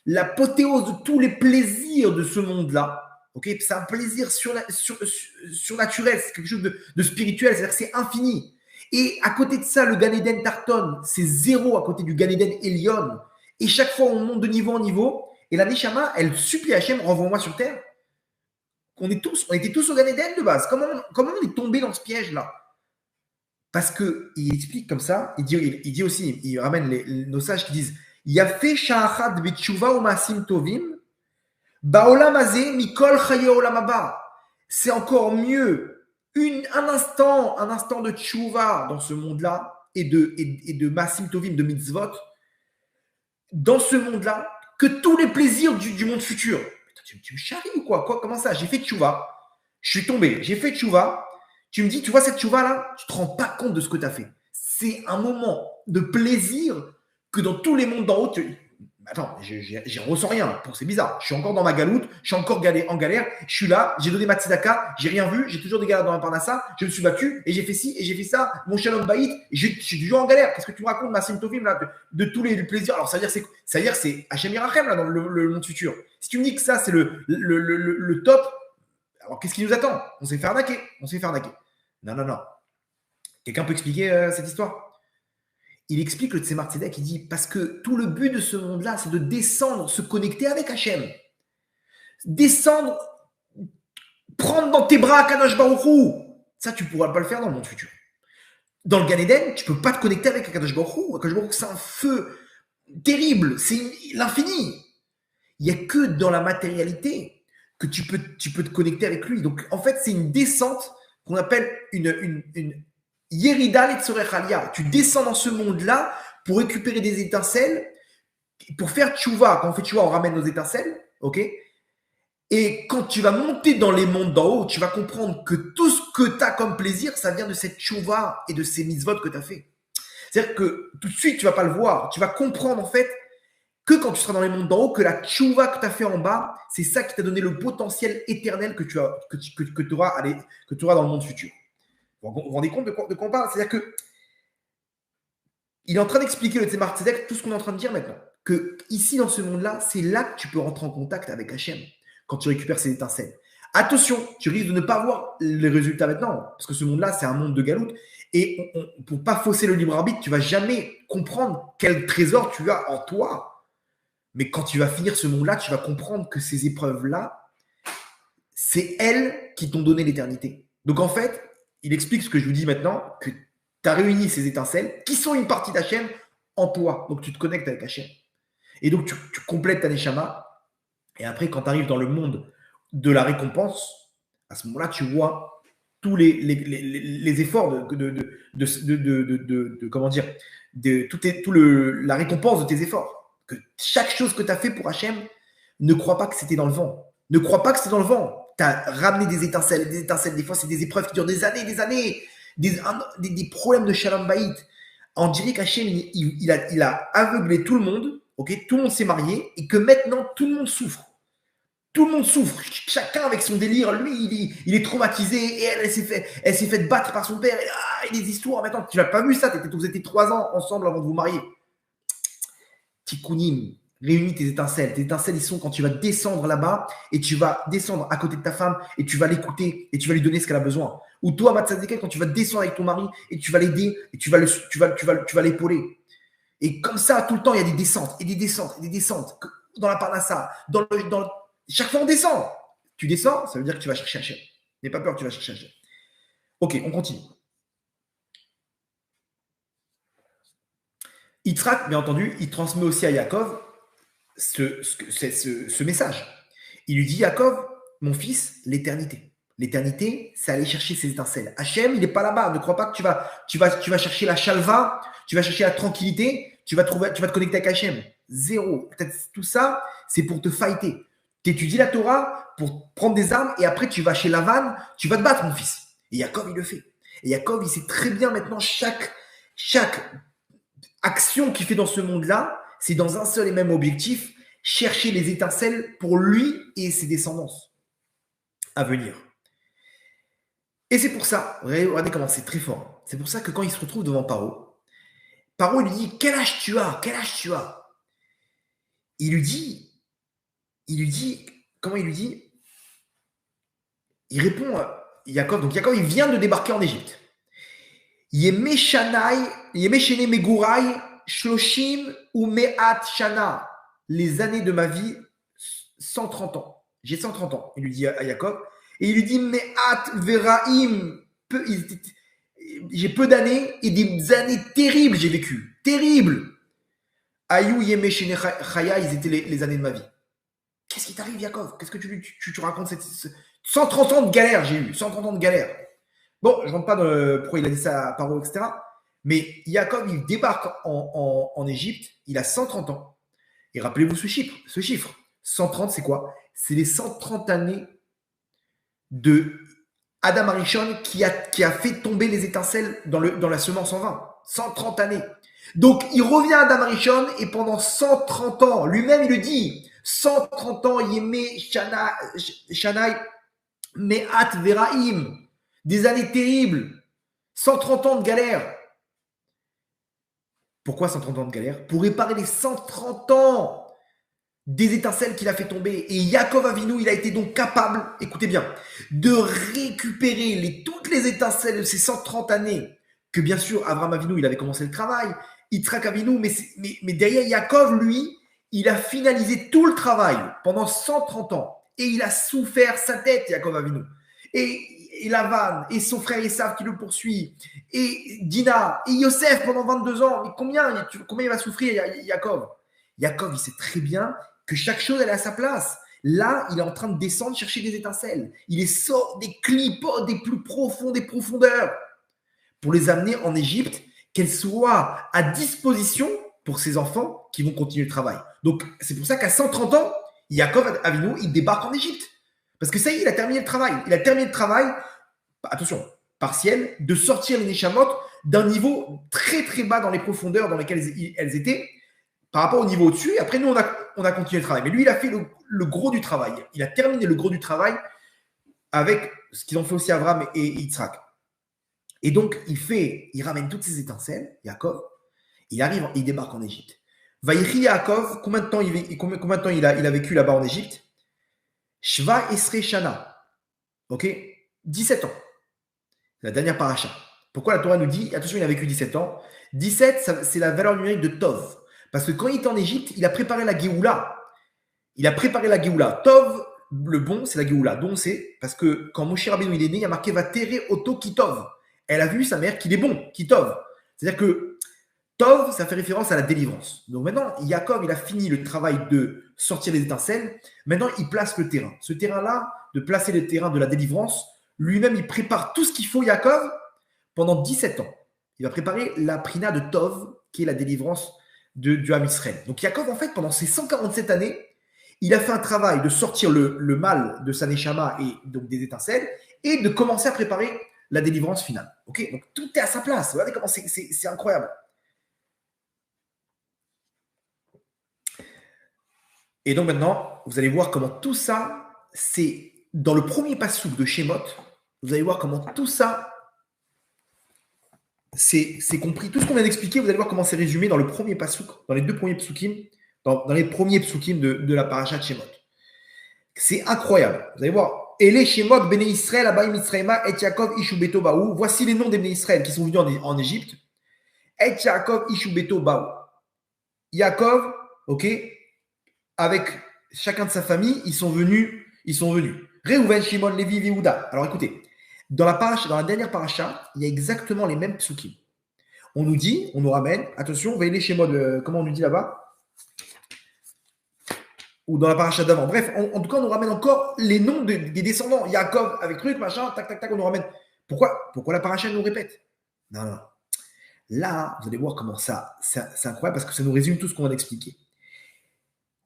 Speaker 1: l'apothéose de tous les plaisirs de ce monde-là. Okay, c'est un plaisir surnaturel, c'est quelque chose de spirituel, c'est-à-dire que c'est infini. Et à côté de ça, le Gan Eden Tarton, c'est 0 à côté du Gan Eden Elion. Et chaque fois, on monte de niveau en niveau. Et la Neshama, elle supplie Hachem, renvoie-moi sur terre. On était tous au Gan Eden de base. Comment on est tombé dans ce piège-là? Parce qu'il explique comme ça, il dit aussi, il ramène nos sages qui disent Yafé sha'achad b'tshuva ou ma'asim tovim Baolam hazeh mikol chaye olam haba. C'est encore mieux un instant de tchouva dans ce monde-là et de masim tovim, de mitzvot dans ce monde-là que tous les plaisirs du monde futur. Tu me charries ou quoi? Comment ça? J'ai fait tchouva, je suis tombé, j'ai fait tchouva. Tu me dis, tu vois cette tchouva-là, tu ne te rends pas compte de ce que tu as fait. C'est un moment de plaisir que dans tous les mondes d'en haut, attends, je ressens rien. C'est bizarre. Je suis encore dans ma galoute. Je suis encore en galère. Je suis là. J'ai donné ma tzedaka. J'ai rien vu. J'ai toujours des galères dans la parnassa. Je me suis battu et j'ai fait ci et j'ai fait ça. Mon shalom baït. Je suis toujours en galère. Qu'est-ce que tu me racontes, ma Tovim, là, de tous les plaisirs? Alors, ça veut dire c'est Hachem Yerachem, là, dans le monde futur. Si tu me dis que ça, c'est le top, alors qu'est-ce qui nous attend? On s'est fait arnaquer. Non. Quelqu'un peut expliquer cette histoire? Il explique le Tzemar Tzedek, il dit parce que tout le but de ce monde-là, c'est de descendre, se connecter avec Hachem. Descendre, prendre dans tes bras Kadosh Baruch Hu. Ça, tu ne pourras pas le faire dans le monde futur. Dans le Gan Eden, tu ne peux pas te connecter avec Kadosh Baruch Hu. Kadosh Baruch Hu, c'est un feu terrible, c'est l'infini. Il n'y a que dans la matérialité que tu peux te connecter avec lui. Donc, en fait, c'est une descente qu'on appelle une Yerida Letzorechalia. Tu descends dans ce monde-là pour récupérer des étincelles, pour faire tchouva. Quand on fait tchouva, on ramène nos étincelles, ok? Et quand tu vas monter dans les mondes d'en haut, tu vas comprendre que tout ce que tu as comme plaisir, ça vient de cette tchouva et de ces mitzvot que tu as fait. C'est-à-dire que tout de suite, tu ne vas pas le voir. Tu vas comprendre en fait que quand tu seras dans les mondes d'en haut, que la tchouva que tu as fait en bas, c'est ça qui t'a donné le potentiel éternel que tu auras dans le monde futur. Vous vous rendez compte de quoi on parle? C'est-à-dire que il est en train d'expliquer le Tzemar Tzedek tout ce qu'on est en train de dire maintenant. que ici, dans ce monde-là, c'est là que tu peux rentrer en contact avec Hachem quand tu récupères ces étincelles. Attention, tu risques de ne pas voir les résultats maintenant, parce que ce monde-là, c'est un monde de galoute. Et pour ne pas fausser le libre arbitre, tu ne vas jamais comprendre quel trésor tu as en toi. Mais quand tu vas finir ce monde-là, tu vas comprendre que ces épreuves-là, c'est elles qui t'ont donné l'éternité. Donc en fait, il explique ce que je vous dis maintenant, que tu as réuni ces étincelles, qui sont une partie d'Hachem, en toi. Donc tu te connectes avec Hachem. Et donc tu complètes ta neshama. Et après, quand tu arrives dans le monde de la récompense, à ce moment-là, tu vois tous les efforts comment dire, la récompense de tes efforts. Que chaque chose que tu as fait pour Hachem, ne crois pas que c'était dans le vent. Ne crois pas que c'est dans le vent. Tu as ramené des étincelles. Des fois, c'est des épreuves qui durent des années, des problèmes de shalom bayit. On dirait qu'Hachem, il a aveuglé tout le monde, okay, tout le monde s'est marié, et que maintenant, tout le monde souffre. Tout le monde souffre, chacun avec son délire. Lui, il est traumatisé et elle s'est fait battre par son père. Et des histoires. Maintenant, tu n'as pas vu ça. Vous étiez 3 ans ensemble avant de vous marier. Tikkunim, réunis tes étincelles. Tes étincelles, ils sont quand tu vas descendre là-bas et tu vas descendre à côté de ta femme et tu vas l'écouter et tu vas lui donner ce qu'elle a besoin. Ou toi, Matzadeke, quand tu vas descendre avec ton mari et tu vas l'aider et tu vas l'épauler. Et comme ça, tout le temps, il y a des descentes et des descentes et des descentes. Dans la parnassa, chaque fois on descend. Tu descends, ça veut dire que tu vas chercher Hachem. N'aie pas peur que tu vas chercher Hachem. Ok, on continue. Yitzhak, bien entendu, il transmet aussi à Yaakov ce message. Il lui dit, Yaakov, mon fils, l'éternité. L'éternité, c'est aller chercher ses étincelles. Hachem, il n'est pas là-bas. Ne crois pas que tu vas chercher la chalva, tu vas chercher la tranquillité, tu vas te connecter avec Hachem. Zéro. Peut-être tout ça, c'est pour te fighter. Tu étudies la Torah pour prendre des armes et après tu vas chez Lavan, tu vas te battre, mon fils. Et Yaakov, il le fait. Et Yaakov, il sait très bien maintenant chaque action qu'il fait dans ce monde-là, c'est dans un seul et même objectif, chercher les étincelles pour lui et ses descendants à venir. Et c'est pour ça, regardez comment c'est très fort. C'est pour ça que quand il se retrouve devant Paro, Paro lui dit, quel âge tu as? Il lui dit, comment il lui dit? Il répond, Yaakov, donc Yaakov, il vient de débarquer en Égypte. Yemeshene Megurai, Shloshim ou Me'at Shana. Les années de ma vie, 130 ans. J'ai 130 ans, il lui dit à Yaakov. Et il lui dit, Me'at Veraim. J'ai peu d'années et des années terribles, j'ai vécu. Terribles. Ayou Yemeshene Chaya, ils étaient les années de ma vie. Qu'est-ce qui t'arrive, Yaakov? Qu'est-ce que tu racontes 130 ans de galère, j'ai eu. 130 ans de galère. Bon, je ne rentre pas dans pourquoi il a dit ça à Paro, etc. Mais Yaakov, il débarque en Égypte, il a 130 ans. Et rappelez-vous ce chiffre. 130, c'est quoi? C'est les 130 années de Adam Arishon qui a fait tomber les étincelles dans la semence en vin. 130 années. Donc, il revient à Adam Arishon et pendant 130 ans, lui-même, il le dit, 130 ans, Yemé Shanai Me'at Veraim. Des années terribles. 130 ans de galère. Pourquoi 130 ans de galère? Pour réparer les 130 ans des étincelles qu'il a fait tomber. Et Yaakov Avinu, il a été donc capable, écoutez bien, de récupérer toutes les étincelles de ces 130 années que bien sûr, Abraham Avinu, il avait commencé le travail, Yitzhak Avinu, mais derrière Yaakov, lui, il a finalisé tout le travail pendant 130 ans. Et il a souffert sa tête, Yaakov Avinu. Et Lavan, et son frère Esav qui le poursuit, et Dina, et Yosef pendant 22 ans. Mais combien il va souffrir, Yaakov? Yaakov, il sait très bien que chaque chose, elle est à sa place. Là, il est en train de descendre, chercher des étincelles. Il est sort des clipotes des plus profonds des profondeurs pour les amener en Égypte, qu'elles soient à disposition pour ses enfants qui vont continuer le travail. Donc, c'est pour ça qu'à 130 ans, Yaakov Avinu, il débarque en Égypte. Parce que ça y est, il a terminé le travail. Il a terminé le travail, attention, partiel, de sortir les Neshamot d'un niveau très très bas dans les profondeurs dans lesquelles elles étaient par rapport au niveau au-dessus. Et après, nous, on a continué le travail. Mais lui, il a fait le gros du travail. Il a terminé le gros du travail avec ce qu'ils ont fait aussi Abraham et Yitzhak. Et donc, il ramène toutes ces étincelles, Yaakov. Il arrive, il débarque en Égypte. Vaïri Yaakov, combien de temps il a vécu là-bas en Égypte? Shva Esre Shana. Ok? 17 ans. C'est la dernière paracha. Pourquoi la Torah nous dit, attention, il a vécu 17 ans. 17, c'est la valeur numérique de Tov. Parce que quand il était en Égypte, il a préparé la Géoula. Tov, le bon, c'est la Géoula. Donc, c'est parce que quand Moshe Rabbeinu il est né, il y a marqué Vatere Oto Kitov. Elle a vu sa mère qu'il est bon, Kitov. C'est-à-dire que Tov, ça fait référence à la délivrance. Donc maintenant, Yaakov, il a fini le travail de sortir les étincelles. Maintenant, il place le terrain. Ce terrain-là, de placer le terrain de la délivrance, lui-même, il prépare tout ce qu'il faut, Yaakov, pendant 17 ans. Il va préparer la prina de Tov, qui est la délivrance du Ham Israël. Donc Yaakov, en fait, pendant ces 147 années, il a fait un travail de sortir le mal de sa neshama et donc des étincelles et de commencer à préparer la délivrance finale. Ok, donc tout est à sa place. Regardez comment c'est incroyable. Et donc maintenant, vous allez voir comment tout ça, c'est dans le premier passouk de Shemot, vous allez voir comment tout ça, c'est compris. Tout ce qu'on vient d'expliquer, vous allez voir comment c'est résumé dans le premier passouk, dans les deux premiers psukim, dans les premiers psukim de la paracha de Shemot. C'est incroyable. Vous allez voir. Ele Shemot, Bene Israël, Abaïm Israëma, Et Yaakov, Ishu Beto Baou. Voici les noms des Bene Israël qui sont venus en Égypte. Et Yaakov, Ishu Beto Baou. Yaakov, ok, avec chacun de sa famille, ils sont venus. Reuven, Shimon, Lévi, Yehuda. Alors écoutez, dans la dernière paracha, il y a exactement les mêmes psukim. On nous ramène, attention, Veille Shemot, comment on nous dit là-bas? Ou dans la paracha d'avant. Bref, en tout cas, on nous ramène encore les noms des descendants. Yaakov avec truc, machin, tac, tac, tac, on nous ramène. Pourquoi la paracha nous répète? Non. Là, vous allez voir comment c'est incroyable parce que ça nous résume tout ce qu'on vient d'expliquer.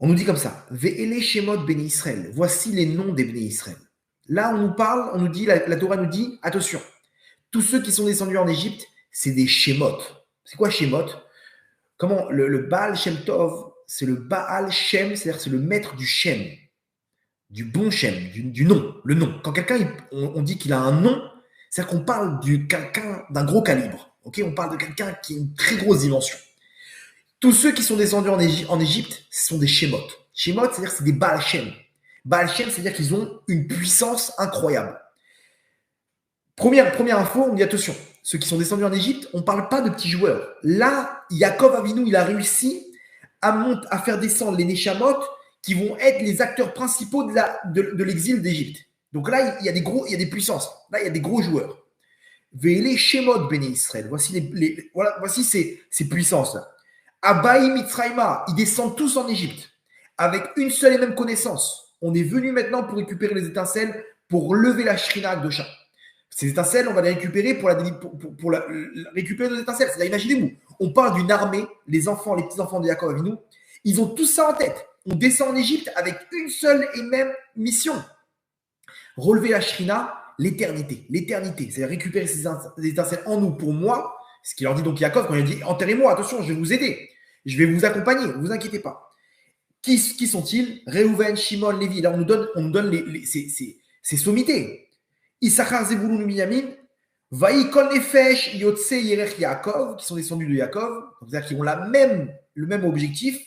Speaker 1: On nous dit comme ça, Ve'ele Shemot Bnei Israël. Voici les noms des Bnei Israël. Là, on nous dit, la Torah nous dit, attention, tous ceux qui sont descendus en Égypte, c'est des Shemot. C'est quoi Shemot? Comment le Baal Shem Tov, c'est le Baal Shem, c'est-à-dire c'est le maître du Shem, du bon Shem, du nom, le nom. Quand quelqu'un, on dit qu'il a un nom, c'est-à-dire qu'on parle quelqu'un d'un gros calibre. Okay, on parle de quelqu'un qui a une très grosse dimension. Tous ceux qui sont descendus en Égypte, ce sont des Shemot. Shemot, c'est-à-dire que c'est des Baal Shem. Baal Shem, c'est-à-dire qu'ils ont une puissance incroyable. Première info, on dit attention, ceux qui sont descendus en Égypte, on ne parle pas de petits joueurs. Là, Yaakov Avinu, il a réussi à faire descendre les Neshamot qui vont être les acteurs principaux de l'exil d'Égypte. Donc là, il y a des puissances. Là, il y a des gros joueurs. Ve'ele Shemot Bnei Israël. Voici ces puissances-là. Abaï Mitzraïma, ils descendent tous en Égypte avec une seule et même connaissance. On est venu maintenant pour récupérer les étincelles, pour lever la Shrina Akdosha. Ces étincelles, on va les récupérer pour récupérer nos étincelles. C'est-à-dire, imaginez-vous, on parle d'une armée, les petits-enfants de Yaakov Avinu, ils ont tout ça en tête. On descend en Égypte avec une seule et même mission. Relever la Shrina, l'éternité. C'est-à-dire récupérer ces étincelles en nous pour moi. Ce qu'il leur dit donc Yaakov quand il dit enterrez-moi, attention, je vais vous aider. Je vais vous accompagner, ne vous inquiétez pas. Qui sont-ils? Reuven, Shimon, Lévi. Là, on nous donne ces sommités. Issachar, Zebulun, Binyamin, Vaïkol Nefesh, Yotse, Yerech, Yaakov, qui sont descendus de Yaakov, c'est-à-dire qu'ils ont le même objectif.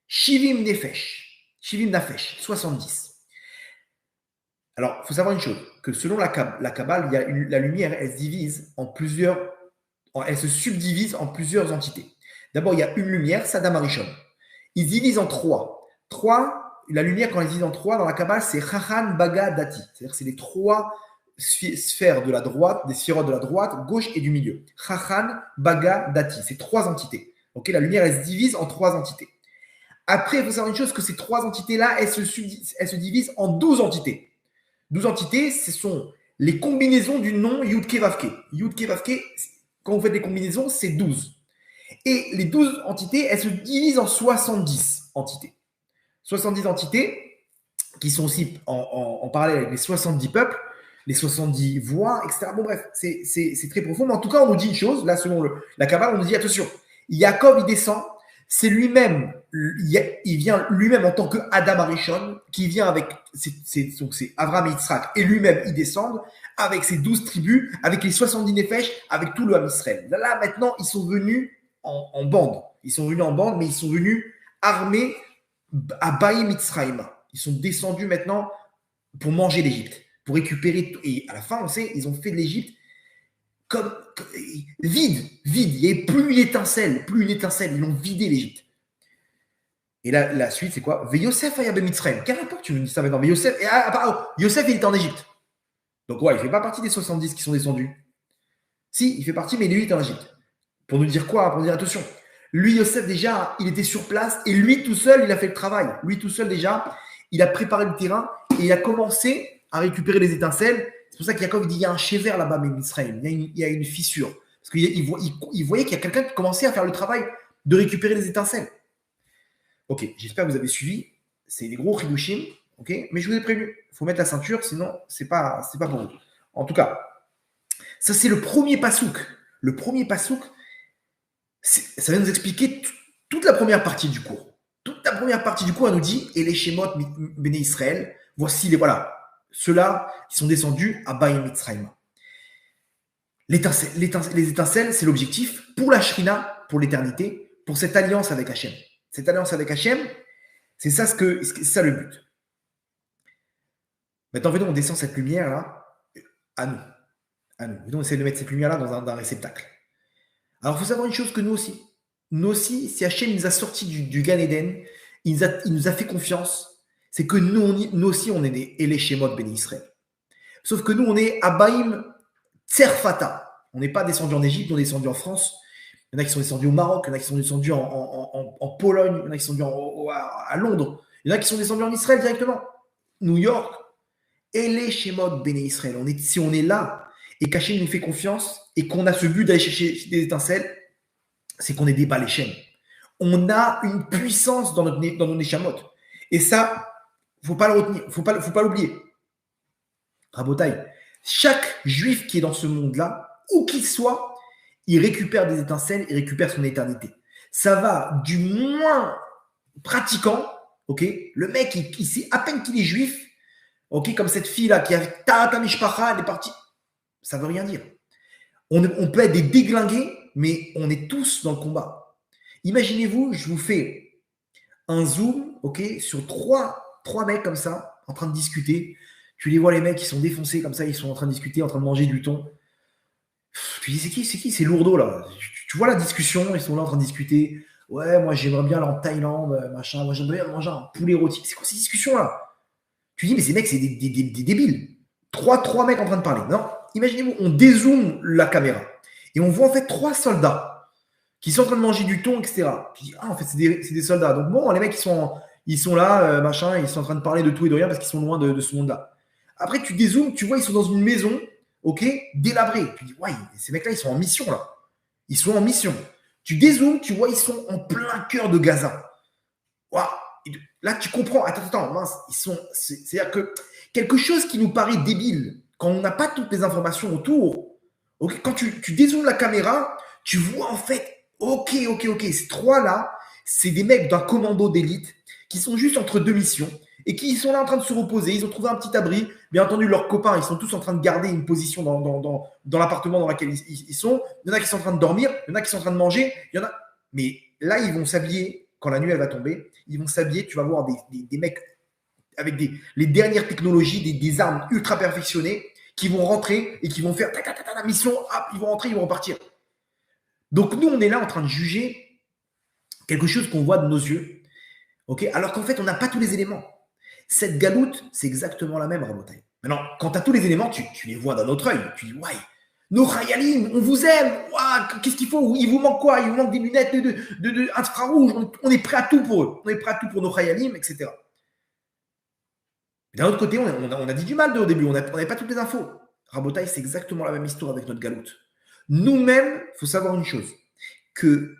Speaker 1: Shivim Nafesh, 70. Alors, il faut savoir une chose, que selon la Kabbale, la lumière, elle se subdivise en plusieurs entités. D'abord, il y a une lumière, Sadam Arishon. Ils se divisent en trois. La lumière, quand elle se divise en trois, dans la Kabbale, c'est Chachan, Baga, Dati. C'est-à-dire que c'est les trois sphères de la droite, des sphérotes de la droite, gauche et du milieu. Chachan, Baga, Dati. C'est trois entités. Okay, la lumière, elle se divise en trois entités. Après, il faut savoir une chose, que ces trois entités-là, elles se divisent en 12 entités. 12 entités, ce sont les combinaisons du nom Yudke Vavke. Yudke Vavke, quand vous faites des combinaisons, c'est 12. Et les 12 entités, elles se divisent en 70 entités. 70 entités qui sont aussi en parallèle avec les 70 peuples, les 70 voix, etc. Bon, bref, c'est très profond. Mais en tout cas, on nous dit une chose, là, selon la Kabbale, on nous dit attention, Yaakov, il descend, c'est lui-même, il vient lui-même en tant que Adam Arishon, qui vient avec, donc c'est Abraham et Yitzhak, et lui-même, ils descendent avec ses 12 tribus, avec les 70 Nefesh, avec tout le Ham Israël. Là, maintenant, ils sont venus en bande. Ils sont venus en bande, mais ils sont venus armés à Baï Mitzrayim. Ils sont descendus maintenant pour manger l'Égypte, pour récupérer tout. Et à la fin, on sait, ils ont fait de l'Égypte comme vide. Il n'y avait plus une étincelle. Ils ont vidé l'Égypte. Et là, la suite, c'est quoi? Yosef Aya Mitzrayim. Quel rapport tu me dis ça maintenant? Mais Yosef, Yosef, il était en Égypte. Donc, ouais, il ne fait pas partie des 70 qui sont descendus. Si, il fait partie, mais lui, il était en Égypte. Pour nous dire quoi? Pour nous dire, attention, lui, Yosef, déjà, il était sur place et lui, tout seul, il a fait le travail. Lui, tout seul, déjà, il a préparé le terrain et il a commencé à récupérer les étincelles. C'est pour ça qu'Yaakov dit il y a un chever là-bas, mais Israël, il y a une fissure. Parce qu'il voyait qu'il y a quelqu'un qui commençait à faire le travail de récupérer les étincelles. Ok, j'espère que vous avez suivi. C'est des gros chidushim, ok, mais je vous ai prévenu, il faut mettre la ceinture, sinon c'est pas pour vous. En tout cas, ça c'est le premier pasouk. Le premier pasouk, ça va nous expliquer toute la première partie du cours. Toute la première partie du cours, elle nous dit et les Shemot Béné Israël, voici ceux-là qui sont descendus à Baïm Mitzrayim. Les étincelles, c'est l'objectif pour la Shrina, pour l'éternité, pour cette alliance avec Hachem. Cette alliance avec Hachem, c'est ça le but. Maintenant, venons, on descend cette lumière-là à nous. Venons, on essaie de mettre cette lumière-là dans un réceptacle. Alors, il faut savoir une chose que nous aussi, si Hachem nous a sortis du Gan Eden, il nous a fait confiance, c'est que nous aussi, on est des Elé Shemot Béni Israël. Sauf que nous, on est Abaïm Tserfata. On n'est pas descendu en Égypte, on est descendu en France. Il y en a qui sont descendus au Maroc, il y en a qui sont descendus en Pologne, il y en a qui sont descendus à Londres, il y en a qui sont descendus en Israël directement. New York, Elé Shemot Béni Israël. Si on est là et qu'Hachem nous fait confiance et qu'on a ce but d'aller chercher des étincelles, c'est qu'on est des baléchem. On a une puissance dans nos neshamot. Et ça, il ne faut pas le retenir, il ne faut pas l'oublier. Rabotaï, chaque juif qui est dans ce monde-là, où qu'il soit, il récupère des étincelles, il récupère son éternité. Ça va du moins pratiquant, ok, le mec, il sait à peine qu'il est juif, ok, comme cette fille-là qui a Tata Mishpacha, elle est partie. Ça ne veut rien dire. On peut être des déglingués, mais on est tous dans le combat. Imaginez-vous, je vous fais un zoom, ok, sur trois mecs comme ça, en train de discuter. Tu les vois, les mecs, ils sont défoncés comme ça, ils sont en train de discuter, en train de manger du thon. Tu dis, c'est qui ces lourdeaux là? Tu vois la discussion, ils sont là en train de discuter. Ouais, moi j'aimerais bien aller en Thaïlande, machin. Moi j'aimerais bien manger un poulet rôti. C'est quoi ces discussions-là? Tu dis, mais ces mecs, c'est des débiles. Trois mecs en train de parler. Non, imaginez-vous, on dézoome la caméra et on voit en fait 3 soldats qui sont en train de manger du thon, etc. Tu dis, en fait, c'est des soldats. Donc bon, les mecs, ils sont là, machin, ils sont en train de parler de tout et de rien parce qu'ils sont loin de ce monde-là. Après, tu dézoomes, tu vois, ils sont dans une maison, ok, délabrée. Tu dis, ouais, ces mecs-là, ils sont en mission, là. Ils sont en mission. Tu dézoomes, tu vois, ils sont en plein cœur de Gaza. Waouh. Là, tu comprends. Attends, mince. C'est-à-dire que quelque chose qui nous paraît débile, quand on n'a pas toutes les informations autour, okay, quand tu dézoomes la caméra, tu vois en fait, ok, ces 3-là, c'est des mecs d'un commando d'élite qui sont juste entre 2 missions et qui sont là en train de se reposer. Ils ont trouvé un petit abri. Bien entendu, leurs copains, ils sont tous en train de garder une position dans l'appartement dans lequel ils sont. Il y en a qui sont en train de dormir, il y en a qui sont en train de manger. Mais là, ils vont s'habiller. Quand la nuit elle va tomber, ils vont s'habiller. Tu vas voir des mecs avec les dernières technologies, des armes ultra perfectionnées qui vont rentrer et qui vont faire la mission. Hop, ils vont rentrer, ils vont repartir. Donc nous, on est là en train de juger quelque chose qu'on voit de nos yeux, ok, alors qu'en fait, on n'a pas tous les éléments. Cette galoute, c'est exactement la même, Rabotai. Maintenant, quand tu as tous les éléments, tu les vois d'un autre œil. Tu dis, ouais, nos Khayalim, on vous aime. Ouais, qu'est-ce qu'il faut? Il vous manque quoi? Il vous manque des lunettes de infrarouge. On est prêt à tout pour eux. On est prêt à tout pour nos Khayalim, etc. D'un autre côté, on a dit du mal au début. On n'avait pas toutes les infos. Rabotai, c'est exactement la même histoire avec notre galoute. Nous-mêmes, il faut savoir une chose, que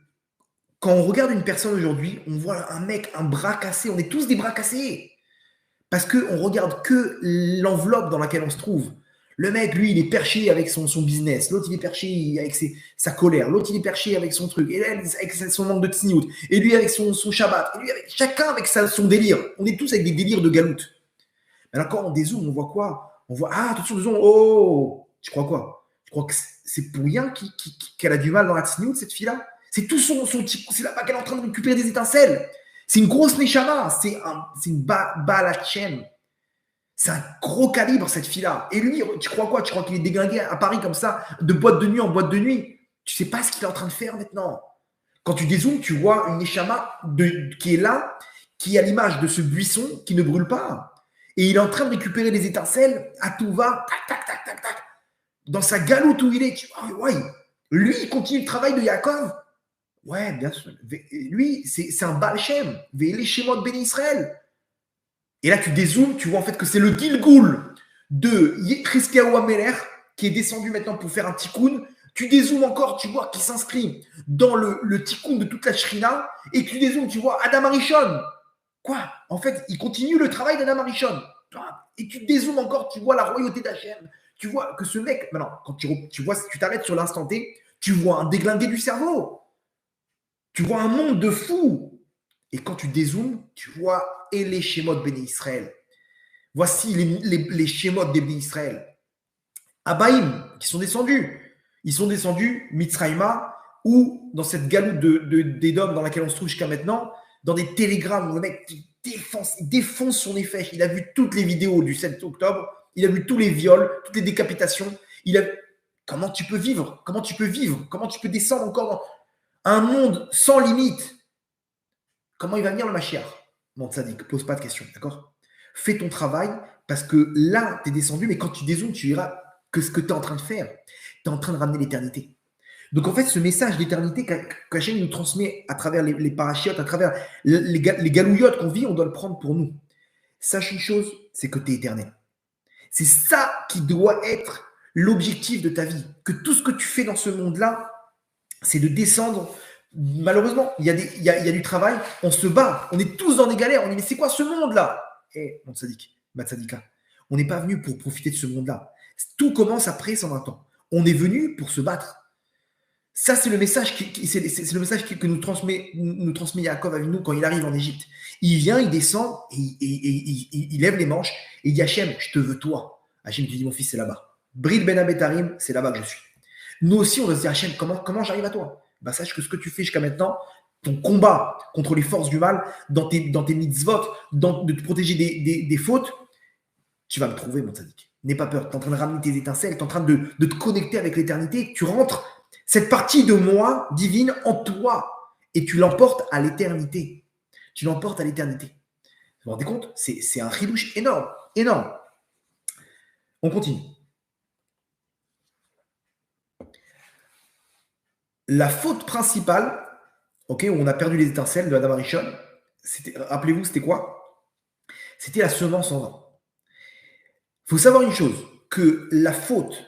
Speaker 1: quand on regarde une personne aujourd'hui, on voit un mec, un bras cassé. On est tous des bras cassés. Parce qu'on ne regarde que l'enveloppe dans laquelle on se trouve. Le mec, lui, il est perché avec son business. L'autre, il est perché avec sa colère. L'autre, il est perché avec son truc. Et elle, avec son manque de tsniout. Et lui, avec son Shabbat. Et lui, chacun avec son délire. On est tous avec des délires de galoute. Alors, quand on dézoome, on voit quoi? On voit, attention, dézoome. Oh, tu crois quoi? Tu crois que c'est pour rien qu'elle a du mal dans la tsniout, cette fille-là? C'est tout c'est là-bas qu'elle est en train de récupérer des étincelles. C'est une grosse Neshama, c'est une Baal Hashem. C'est un gros calibre, cette fille-là. Et lui, tu crois quoi? Tu crois qu'il est déglingué à Paris comme ça, de boîte de nuit en boîte de nuit? Tu sais pas ce qu'il est en train de faire maintenant. Quand tu dézoomes, tu vois une Neshama qui est là, qui est à l'image de ce buisson qui ne brûle pas. Et il est en train de récupérer des étincelles à tout va, tac, tac, tac, tac, tac. Dans sa galoute où il est, tu vois, ouais. Lui, il continue le travail de Yaakov. Ouais, bien sûr. Lui, c'est un Baal Shem. Ve'ele Shemot Béni Israël. Et là, tu dézoomes, tu vois en fait que c'est le Gilgoul de Chizkiyahu HaMelech qui est descendu maintenant pour faire un tikkun. Tu dézoomes encore, tu vois, qui s'inscrit dans le tikkun de toute la Shrina. Et tu dézoomes, tu vois Adam Arishon. Quoi? En fait, il continue le travail d'Adam Arishon. Et tu dézoomes encore, tu vois la royauté d'Hachem. Tu vois que ce mec, maintenant, quand tu t'arrêtes sur l'instant T, tu vois un déglingué du cerveau. Tu vois un monde de fous. Et quand tu dézoomes, tu vois et les Shemot Béni Israël. Voici les Shemot des Béni Israël. Abaïm, qui sont descendus. Ils sont descendus, Mitzrayma, ou dans cette galoute d'Édom dans laquelle on se trouve jusqu'à maintenant, dans des télégrammes où le mec défonce son effet. Il a vu toutes les vidéos du 7 octobre, il a vu tous les viols, toutes les décapitations. Comment tu peux vivre? Comment tu peux descendre encore dans un monde sans limite? Comment il va venir le Mashiach? Mon tzaddik, pose pas de questions, d'accord? Fais ton travail, parce que là, tu es descendu, mais quand tu dézoomes, tu verras que ce que tu es en train de faire, tu es en train de ramener l'éternité. Donc en fait, ce message d'éternité qu'Hachem nous transmet à travers les parachiotes, à travers les galouillottes qu'on vit, on doit le prendre pour nous. Sache une chose, c'est que tu es éternel. C'est ça qui doit être l'objectif de ta vie. Que tout ce que tu fais dans ce monde-là, c'est de descendre. Malheureusement, il y a du travail, on se bat, on est tous dans des galères, on dit mais c'est quoi ce monde-là? Mon tzaddik, ma tzadika, on n'est pas venu pour profiter de ce monde-là. Tout commence après 120 ans. On est venu pour se battre. Ça, c'est le message, c'est le message que nous transmet Yaakov Avinu quand il arrive en Égypte. Il vient, il descend, il lève les manches et il dit Hachem, je te veux toi. Hachem te dit mon fils, c'est là-bas. Bril Ben Abetarim, c'est là-bas que je suis. Nous aussi, on doit se dire Hachem, comment j'arrive à toi? Sache que ce que tu fais jusqu'à maintenant, ton combat contre les forces du mal, dans tes mitzvot, de te protéger des fautes, tu vas me trouver, mon tzaddik. N'aie pas peur, tu es en train de ramener tes étincelles, tu es en train de te connecter avec l'éternité, tu rentres cette partie de moi divine en toi et tu l'emportes à l'éternité. Tu l'emportes à l'éternité. Vous vous rendez compte? C'est un chidouche énorme, énorme. On continue. La faute principale, où on a perdu les étincelles de Adam Arishon, rappelez-vous, c'était quoi? C'était la semence en vain. Il faut savoir une chose, que la faute,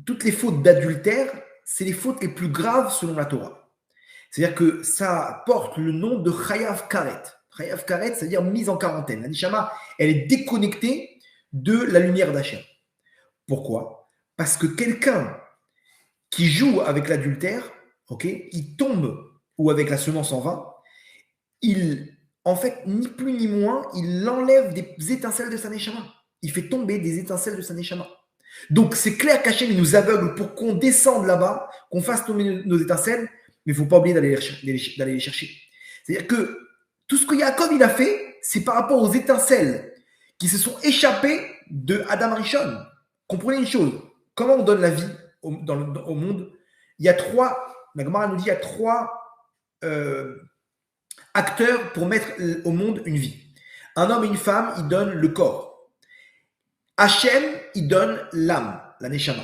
Speaker 1: toutes les fautes d'adultère, c'est les fautes les plus graves selon la Torah. C'est-à-dire que ça porte le nom de Chayav Karet. Chayav Karet, c'est-à-dire mise en quarantaine. La Neshama, elle est déconnectée de la lumière d'Hachem. Pourquoi? Parce que quelqu'un qui joue avec l'adultère, il tombe, ou avec la semence en vain, en fait, ni plus ni moins, il enlève des étincelles de sa Neshama. Il fait tomber des étincelles de sa Neshama. Donc, c'est clair qu'Hachem nous aveugle pour qu'on descende là-bas, qu'on fasse tomber nos étincelles, mais il ne faut pas oublier d'aller les chercher. C'est-à-dire que tout ce que Yaakov il a fait, c'est par rapport aux étincelles qui se sont échappées de Adam Arishon. Comprenez une chose, comment on donne la vie au monde? Il y a la Gemara nous dit, il y a trois acteurs pour mettre au monde une vie. Un homme et une femme, ils donnent le corps. Hachem, il donne l'âme, la Neshama.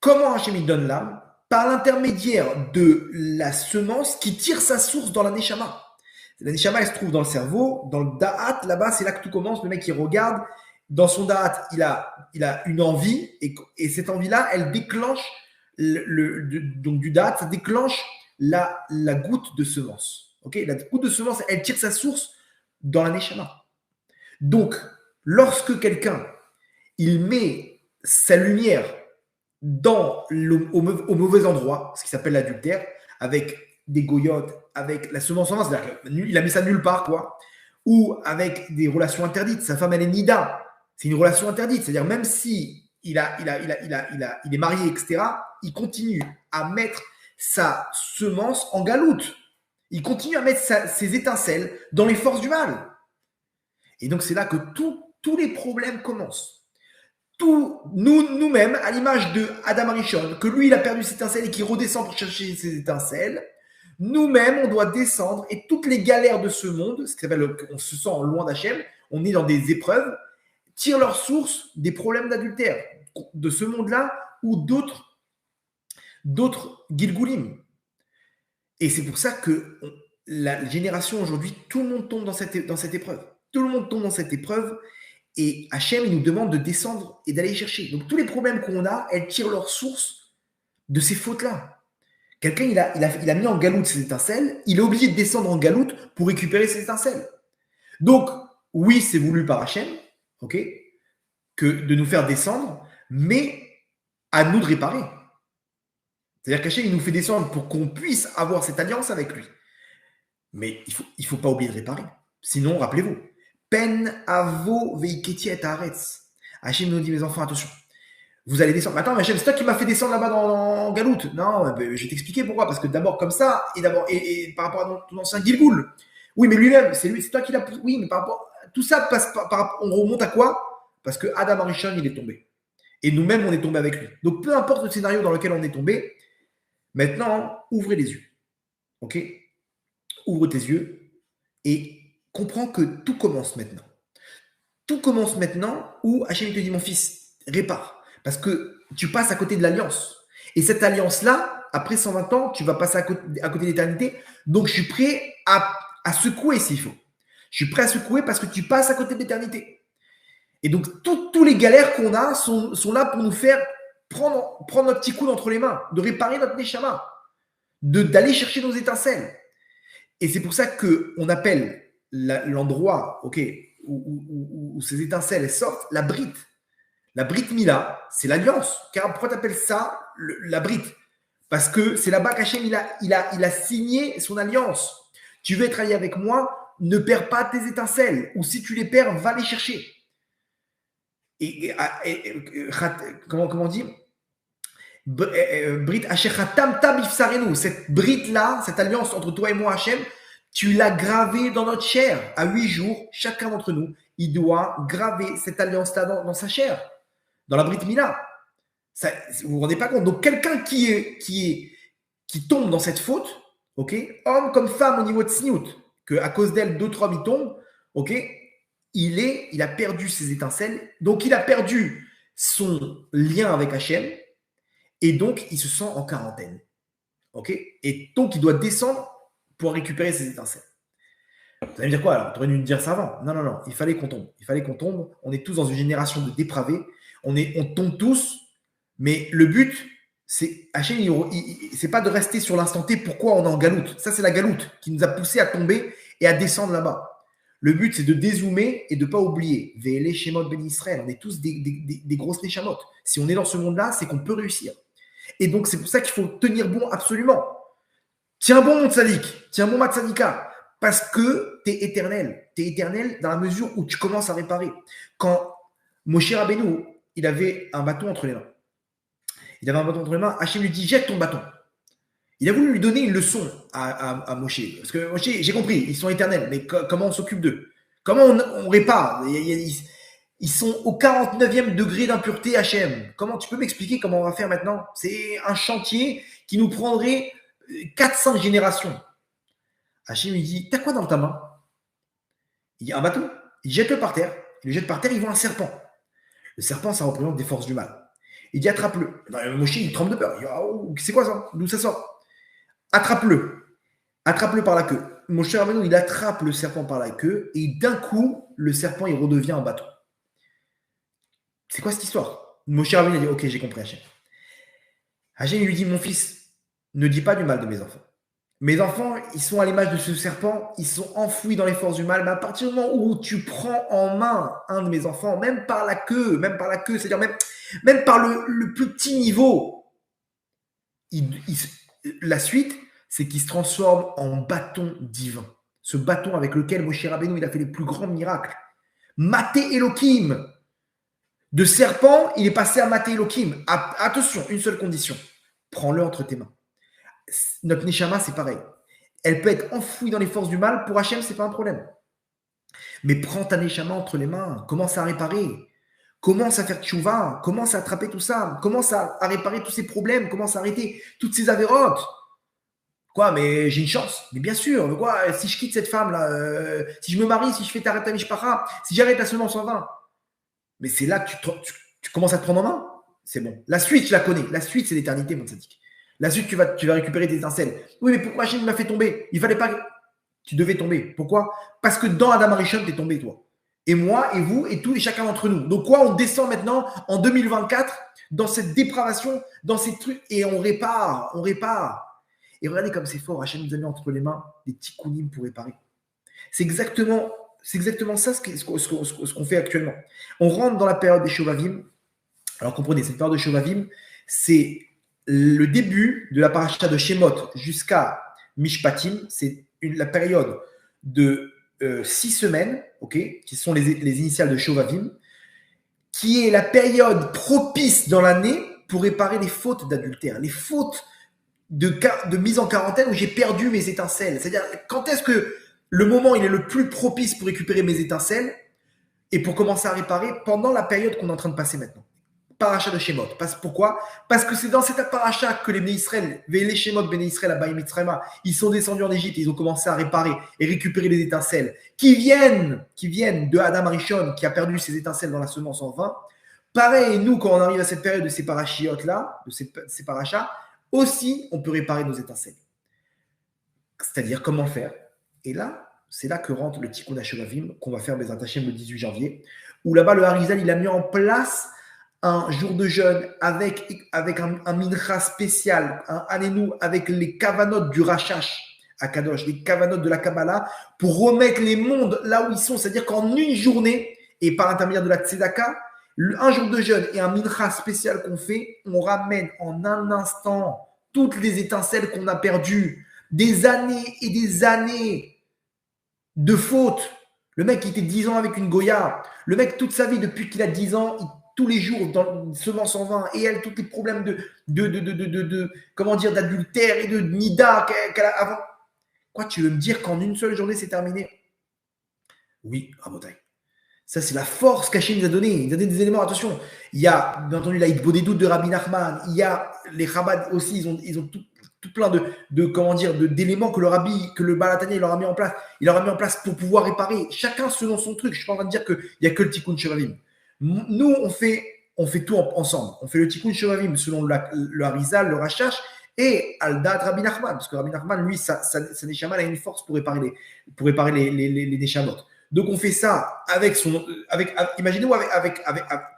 Speaker 1: Comment Hachem, il donne l'âme? Par l'intermédiaire de la semence qui tire sa source dans la Neshama. La Neshama, elle se trouve dans le cerveau, dans le Da'at, là-bas, c'est là que tout commence. Le mec, il regarde, dans son Da'at, il a une envie, et cette envie-là, elle déclenche, donc du Da'at, ça déclenche la goutte de semence. La goutte de semence, elle tire sa source dans la Neshama. Donc, lorsque quelqu'un, il met sa lumière au mauvais endroit, ce qui s'appelle l'adultère, avec des goyotes, avec la semence en vain, c'est-à-dire qu'il a mis ça nulle part, quoi, ou avec des relations interdites. Sa femme, elle est nida, c'est une relation interdite, c'est-à-dire même si il est marié, etc., il continue à mettre sa semence en galoute. Il continue à mettre ses étincelles dans les forces du mal. Et donc, c'est là que tous les problèmes commencent. Nous-mêmes, à l'image de Adam Arishon, que lui, il a perdu ses étincelles et qui redescend pour chercher ses étincelles, nous-mêmes, on doit descendre et toutes les galères de ce monde, ce qui s'appelle, on se sent loin d'Hachem, on est dans des épreuves, tirent leur source des problèmes d'adultère de ce monde-là ou d'autres Gilgulim. Et c'est pour ça que la génération aujourd'hui, tout le monde tombe dans cette épreuve. Tout le monde tombe dans cette épreuve et Hachem, il nous demande de descendre et d'aller chercher. Donc tous les problèmes qu'on a, elles tirent leur source de ces fautes-là. Quelqu'un, il a mis en galoute ses étincelles, il est obligé de descendre en galoute pour récupérer ses étincelles. Donc, oui, c'est voulu par Hachem, ok, que de nous faire descendre, mais à nous de réparer. C'est-à-dire qu'Hachem, il nous fait descendre pour qu'on puisse avoir cette alliance avec lui. Mais il faut pas oublier de réparer. Sinon, rappelez-vous, Pen avo veiketi et haaretz. Hachem nous dit, mes enfants, attention, vous allez descendre. Attends, mais Hachem, c'est toi qui m'as fait descendre là-bas dans Galoute. Non, je vais t'expliquer pourquoi. Parce que d'abord comme ça, et par rapport à ton ancien Gilgoul. Oui, mais lui-même, c'est toi qui l'as. Oui, mais par rapport tout ça passe on remonte à quoi? Parce que Adam Arishon, il est tombé. Et nous-mêmes, on est tombé avec lui. Donc, peu importe le scénario dans lequel on est tombé, maintenant, ouvrez les yeux. Ok? Ouvre tes yeux et comprends que tout commence maintenant. Tout commence maintenant où Hachem te dit, mon fils, répare. Parce que tu passes à côté de l'alliance. Et cette alliance-là, après 120 ans, tu vas passer à côté de l'éternité. Donc, je suis prêt à secouer s'il faut. Je suis prêt à secouer parce que tu passes à côté de l'éternité. Et donc, tous les galères qu'on a sont là pour nous faire prendre notre petit coude entre les mains, de réparer notre neshama, d'aller chercher nos étincelles. Et c'est pour ça qu'on appelle l'endroit où ces étincelles sortent la brite. La brite Mila, c'est l'alliance. Car pourquoi tu appelles ça la brite? Parce que c'est là-bas qu'Hachem il a signé son alliance. Tu veux être allié avec moi, ne perds pas tes étincelles. Ou si tu les perds, va les chercher. Comment on dit? Brit Ashechatam Tabifsarenu, cette brite-là, cette alliance entre toi et moi, Hachem, tu l'as gravée dans notre chair. À 8 jours, chacun d'entre nous, il doit graver cette alliance-là dans sa chair, dans la brite Mila. Ça, vous vous rendez pas compte? Donc, quelqu'un qui tombe dans cette faute, ok, homme comme femme au niveau de Sniout, qu'à cause d'elle, d'autres hommes y tombent, ok, il a perdu ses étincelles, donc il a perdu son lien avec Hachem. Et donc, il se sent en quarantaine. OK? Et donc, il doit descendre pour récupérer ses étincelles. Vous allez me dire quoi alors? Tu aurais dû me dire ça avant. Non. Il fallait qu'on tombe. Il fallait qu'on tombe. On est tous dans une génération de dépravés. On tombe tous. Mais le but, c'est Hachem, c'est pas de rester sur l'instant T. Pourquoi on est en galoute? Ça, c'est la galoute qui nous a poussé à tomber et à descendre là-bas. Le but, c'est de dézoomer et de ne pas oublier. Ve'ele Shemot Ben Israël. On est tous des grosses neshamot. Si on est dans ce monde-là, c'est qu'on peut réussir. Et donc, c'est pour ça qu'il faut tenir bon absolument. Tiens bon, mon tzadik. Tiens bon, ma tzadika. Parce que tu es éternel. Tu es éternel dans la mesure où tu commences à réparer. Quand Moshe Rabbeinu, il avait un bâton entre les mains. Hachem lui dit, jette ton bâton. Il a voulu lui donner une leçon à Moshe. Parce que Moshe, j'ai compris, ils sont éternels. Mais comment on s'occupe d'eux? Comment on répare? Ils sont au 49e degré d'impureté, Hachem. Comment tu peux m'expliquer comment on va faire maintenant? C'est un chantier qui nous prendrait 4-5 générations. Hachem lui dit, t'as quoi dans ta main? Il y a un bâton. Il jette-le par terre. Il le jette par terre, il voit un serpent. Le serpent, ça représente des forces du mal. Il dit, attrape-le. Moshe, il tremble de peur. Il dit, oh, c'est quoi ça? D'où ça sort? Attrape-le. Attrape-le par la queue. Moshe Rabbeinu, il attrape le serpent par la queue et d'un coup, le serpent, il redevient un bâton. C'est quoi cette histoire? Moshe Rabbeinu a dit, ok, j'ai compris Hachem. Hachem lui dit, mon fils, ne dis pas du mal de mes enfants. Mes enfants, ils sont à l'image de ce serpent, ils sont enfouis dans les forces du mal, mais à partir du moment où tu prends en main un de mes enfants, même par la queue, c'est-à-dire même par le plus petit niveau, la suite, c'est qu'il se transforme en bâton divin. Ce bâton avec lequel Moshe Rabbeinu, il a fait les plus grands miracles. Maté Elohim. De serpent, il est passé à Maté Elohim. Attention, une seule condition. Prends-le entre tes mains. Notre Neshama, c'est pareil. Elle peut être enfouie dans les forces du mal. Pour Hachem, ce n'est pas un problème. Mais prends ta Neshama entre les mains. Commence à réparer. Commence à faire tchouva. Commence à attraper tout ça. Commence à réparer tous ces problèmes. Commence à arrêter toutes ces avérotes. Quoi, mais j'ai une chance. Mais bien sûr. Mais quoi, si je quitte cette femme-là, si je me marie, si je fais ta mishpacha, si j'arrête la semence en 20. Mais c'est là que tu commences à te prendre en main. C'est bon. La suite, je la connais. La suite, c'est l'éternité, mon sadique. La suite, tu vas récupérer tes étincelles. Oui, mais pourquoi Hachem m'a fait tomber? Il fallait pas. Tu devais tomber. Pourquoi? Parce que dans Adam Arishon, tu es tombé, toi. Et moi, et vous, et tous et chacun d'entre nous. Donc quoi, on descend maintenant en 2024 dans cette dépravation, dans ces trucs, et on répare. Et regardez comme c'est fort. Hachem nous a mis entre les mains des petits kounim pour réparer. C'est exactement ça ce qu'on fait actuellement. On rentre dans la période des Shovavim. Alors comprenez, cette période de Shovavim, c'est le début de la paracha de Shemot jusqu'à Mishpatim. C'est la période de 6 semaines, qui sont les initiales de Shovavim, qui est la période propice dans l'année pour réparer les fautes d'adultère, les fautes de mise en quarantaine où j'ai perdu mes étincelles. C'est-à-dire, quand est-ce que le moment il est le plus propice pour récupérer mes étincelles et pour commencer à réparer pendant la période qu'on est en train de passer maintenant. Paracha de Shemot. Pourquoi? Parce que c'est dans cette paracha que les Bnei Israël, les Shemot Bnei Israël à Baïm Mitzrayma, ils sont descendus en Égypte, ils ont commencé à réparer et récupérer les étincelles qui viennent de Adam Arishon qui a perdu ses étincelles dans la semence en 20. Pareil, nous, quand on arrive à cette période de ces parachiotes-là, de ces parachas, aussi, on peut réparer nos étincelles. C'est-à-dire, comment faire? Et là, c'est là que rentre le Tikkun HaShovavim qu'on va faire Bezrat Hashem le 18 janvier, où là-bas, le Harizal, il a mis en place un jour de jeûne avec un mincha spécial, un Alénou, avec les kavanot du Rachash à Kadosh, les kavanot de la Kabbalah, pour remettre les mondes là où ils sont. C'est-à-dire qu'en une journée, et par l'intermédiaire de la Tzedaka, un jour de jeûne et un mincha spécial qu'on fait, on ramène en un instant toutes les étincelles qu'on a perdues, des années et des années de fautes. Le mec qui était 10 ans avec une Goya, le mec toute sa vie, depuis qu'il a 10 ans, tous les jours dans semence en 20, et elle, tous les problèmes comment dire, d'adultère et de nida qu'elle a avant. Quoi, tu veux me dire qu'en une seule journée, c'est terminé? Oui, Rabotai. Ça, c'est la force qu'Hachem nous a donnée. Il nous a donné des éléments. Attention, il y a, bien entendu, la Hitbo des doutes de Rabbi Nachman. Il y a les Chabad aussi. Ils ont tout plein d'éléments que le Balatania, il leur a mis en place. Il leur a mis en place pour pouvoir réparer. Chacun selon son truc. Je ne suis pas en train de dire qu'il n'y a que le Tikkun Shovavim. Nous, on fait tout ensemble. On fait le Tikkun Shovavim selon le Harizal, le Rachash et Al-Dat Rabbi Nachman. Parce que Rabbi Nachman, lui, sa Neshama, a une force pour réparer les Neshamot. Donc on fait ça imaginez-vous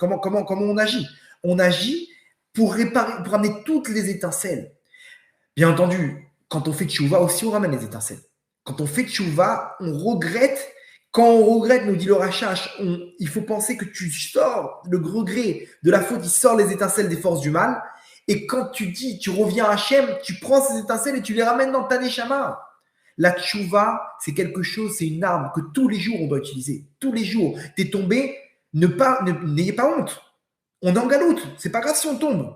Speaker 1: comment on agit. On agit pour réparer, pour amener toutes les étincelles. Bien entendu, quand on fait tchouva aussi, on ramène les étincelles. Quand on fait tchouva, on regrette. Quand on regrette, nous dit le Rachash, il faut penser que tu sors le regret de la faute, il sort les étincelles des forces du mal. Et quand tu reviens à Hachem, tu prends ces étincelles et tu les ramènes dans ta neshama. La tchouva, c'est quelque chose, c'est une arme que tous les jours on doit utiliser. Tous les jours. T'es tombé, n'ayez pas honte. On est en galoute. C'est pas grave si on tombe.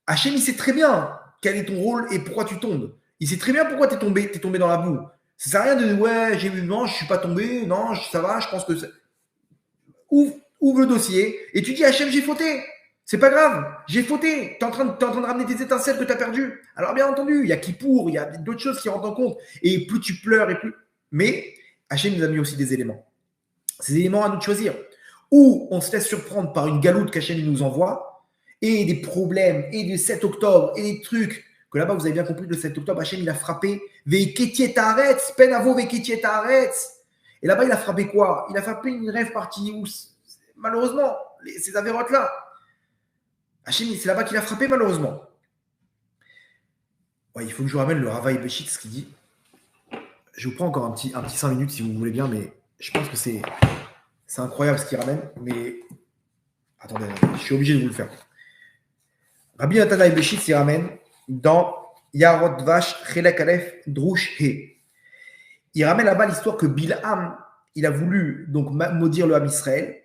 Speaker 1: Hachem, il sait très bien quel est ton rôle et pourquoi tu tombes. Il sait très bien pourquoi t'es tombé dans la boue. Ça sert à rien de dire, ouais, non, je suis pas tombé, non, ça va, je pense que ouvre le dossier et tu dis, Hachem, j'ai fauté. C'est pas grave, j'ai fauté. T'es en train de ramener des étincelles que tu as perdues. Alors, bien entendu, il y a Kippour, il y a d'autres choses qui rentrent en compte. Et plus tu pleures, et plus. Mais Hachem nous a mis aussi des éléments. Ces éléments à nous de choisir. Ou on se laisse surprendre par une galoute qu'Hachem nous envoie, et des problèmes, et du 7 octobre, et des trucs. Que là-bas, vous avez bien compris, le 7 octobre, Hachem, il a frappé. Veiketiet Haaretz, Penavo Veiketiet Haaretz. Et là-bas, il a frappé quoi? Il a frappé une rêve partie où, malheureusement, ces avérotes-là. Hachem, c'est là-bas qu'il a frappé, malheureusement. Ouais, il faut que je vous ramène le Ravaï Béchit, ce qu'il dit. Je vous prends encore un petit 5 minutes si vous voulez bien, mais je pense que c'est incroyable ce qu'il ramène. Mais attendez, je suis obligé de vous le faire. Rabbi Nathan Béchit s'y ramène dans Yarot Vash Chelek Aleph Drush He. Il ramène là-bas l'histoire que Bilham, il a voulu donc maudire le Ham Israël.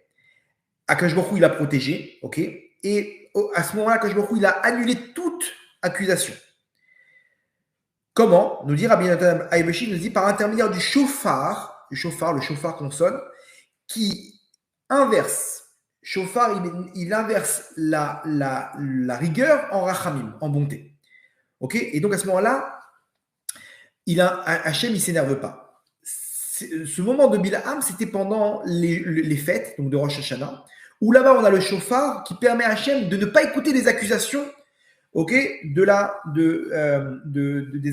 Speaker 1: Akash Baruch Hu, il l'a protégé, et à ce moment-là, Akash Baruch Hu, il a annulé toute accusation. Comment? Nous dit Rabbi Nathan Aybeshi, nous dit par intermédiaire du chauffard, le chauffard qu'on sonne, qui inverse, chauffard, il inverse la rigueur en rachamim, en bonté. Ok? Et donc à ce moment-là, Hachem, il ne s'énerve pas. Ce moment de Bilham, c'était pendant les fêtes, donc de Rosh Hashanah, où là-bas, on a le chauffard qui permet à Hachem de ne pas écouter les accusations, ok, des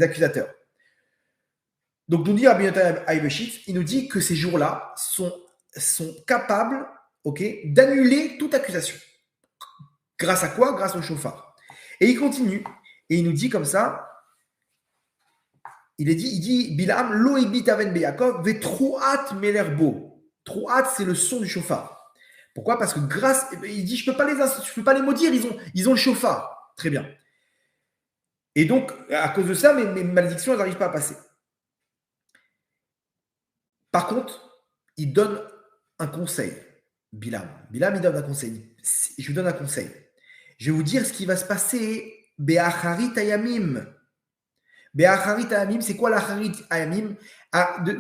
Speaker 1: accusateurs. Donc, nous dit Rabbi Nathan Aybeshi, il nous dit que ces jours-là sont capables, ok, d'annuler toute accusation. Grâce à quoi? Grâce au chauffard. Et il continue, et il nous dit comme ça, il dit Bilam, lo ebit aven beyakov, ve trouat melerbo. Trouat, c'est le son du chauffard. Pourquoi? Parce que il dit, je peux pas les maudire, ils ont le chauffard. Très bien. Et donc, à cause de ça, mes malédictions, elles n'arrivent pas à passer. Par contre, il donne un conseil. Bilam, il donne un conseil. Je vous donne un conseil. Je vais vous dire ce qui va se passer. Be'acharit ayamim. Be'acharit ayamim, c'est quoi l'acharit ayamim?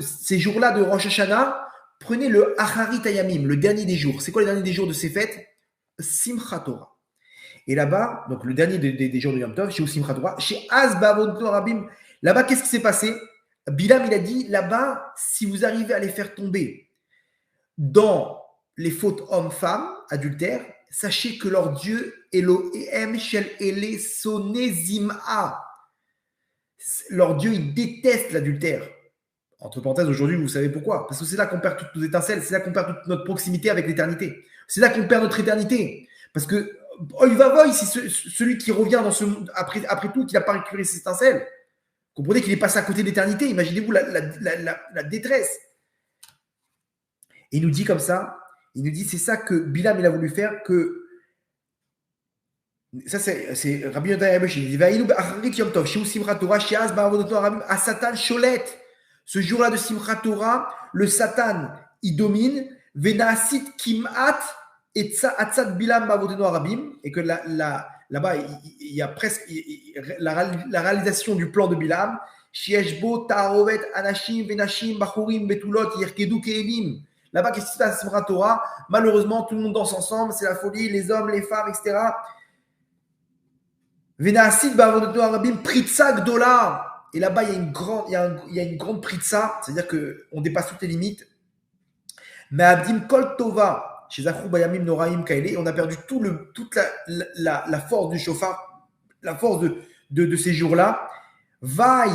Speaker 1: Ces jours-là de Rosh Hashanah, prenez le acharit ayamim, le dernier des jours. C'est quoi le dernier des jours de ces fêtes? Simchat Torah. Et là-bas, donc le dernier des jours de Yom Tov, chez Simchat Torah, chez Az Ba'avot Rabim, là-bas, qu'est-ce qui s'est passé? Bilam, il a dit, là-bas, si vous arrivez à les faire tomber dans les fautes hommes-femmes, adultères, sachez que leur Dieu, Elohim Shel Ele Sonezim'a, leur Dieu, il déteste l'adultère. Entre parenthèses, aujourd'hui, vous savez pourquoi? Parce que c'est là qu'on perd toutes nos étincelles, c'est là qu'on perd toute notre proximité avec l'éternité. C'est là qu'on perd notre éternité. Parce que, il va voir ici, celui qui revient dans ce monde, après tout, qui n'a pas récupéré ses étincelles. Comprenez qu'il est passé à côté de l'éternité. Imaginez-vous la détresse. Et il nous dit comme ça, il nous dit, c'est ça que Bilam, il a voulu faire, que ça, c'est Rabbi Nathan Aybeshi. Il dit, Va'inu be'acharit Yom Tov, chez Simchat Torah, chez Az Ba'avot Rabim, à Satan Cholet. Ce jour-là de Simchat Torah, le Satan, il domine, Vena'asit Kim'at, et Atzat Bilam Ba'avot Rabim, et que là-bas, il y a presque la réalisation du plan de Bilam. Shieshbo, Ta'arovet, Anashim, Venashim, Bachurim, Betulot, Yerkedu, Keelim. Là-bas, qu'est-ce qui se passe à Simchat Torah? Malheureusement, tout le monde danse ensemble, c'est la folie, les hommes, les femmes, etc. Vena'asit Ba'avot Rabim, Pritsa Gdola. Et là-bas, il y a une grande pritsa, c'est-à-dire qu'on dépasse toutes les limites. Mais Abdim Kol Tova, chez Zachou Bayamim Noraim Kaele, et on a perdu toute la force du chauffard, la force de ces jours-là. Vaille,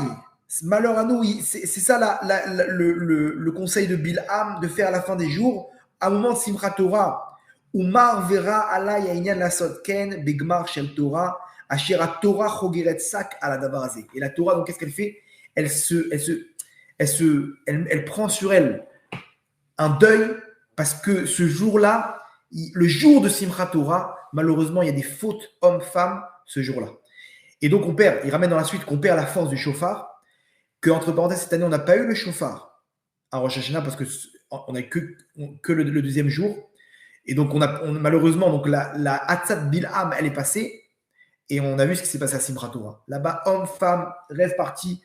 Speaker 1: malheur à nous, c'est ça le conseil de Bilham, de faire à la fin des jours, à un moment de Simchat Torah, Umar vera ala yainyan lasot ken, begmar shel Torah, Ashera Torah chogeret sak à la dabarazé. Et la Torah, donc, qu'est-ce qu'elle fait? Elle prend sur elle un deuil parce que ce jour-là, le jour de Simchat Torah, malheureusement, il y a des fautes hommes-femmes ce jour-là. Et donc, il ramène dans la suite qu'on perd la force du chauffard, qu'entre parenthèses, cette année, on n'a pas eu le chauffard à Rosh Hashanah parce qu'on n'a que le deuxième jour. Et donc, malheureusement, donc la Hatzat Bilham, elle est passée. Et on a vu ce qui s'est passé à Simchat Torah. Là-bas, hommes, femmes, rêve parti.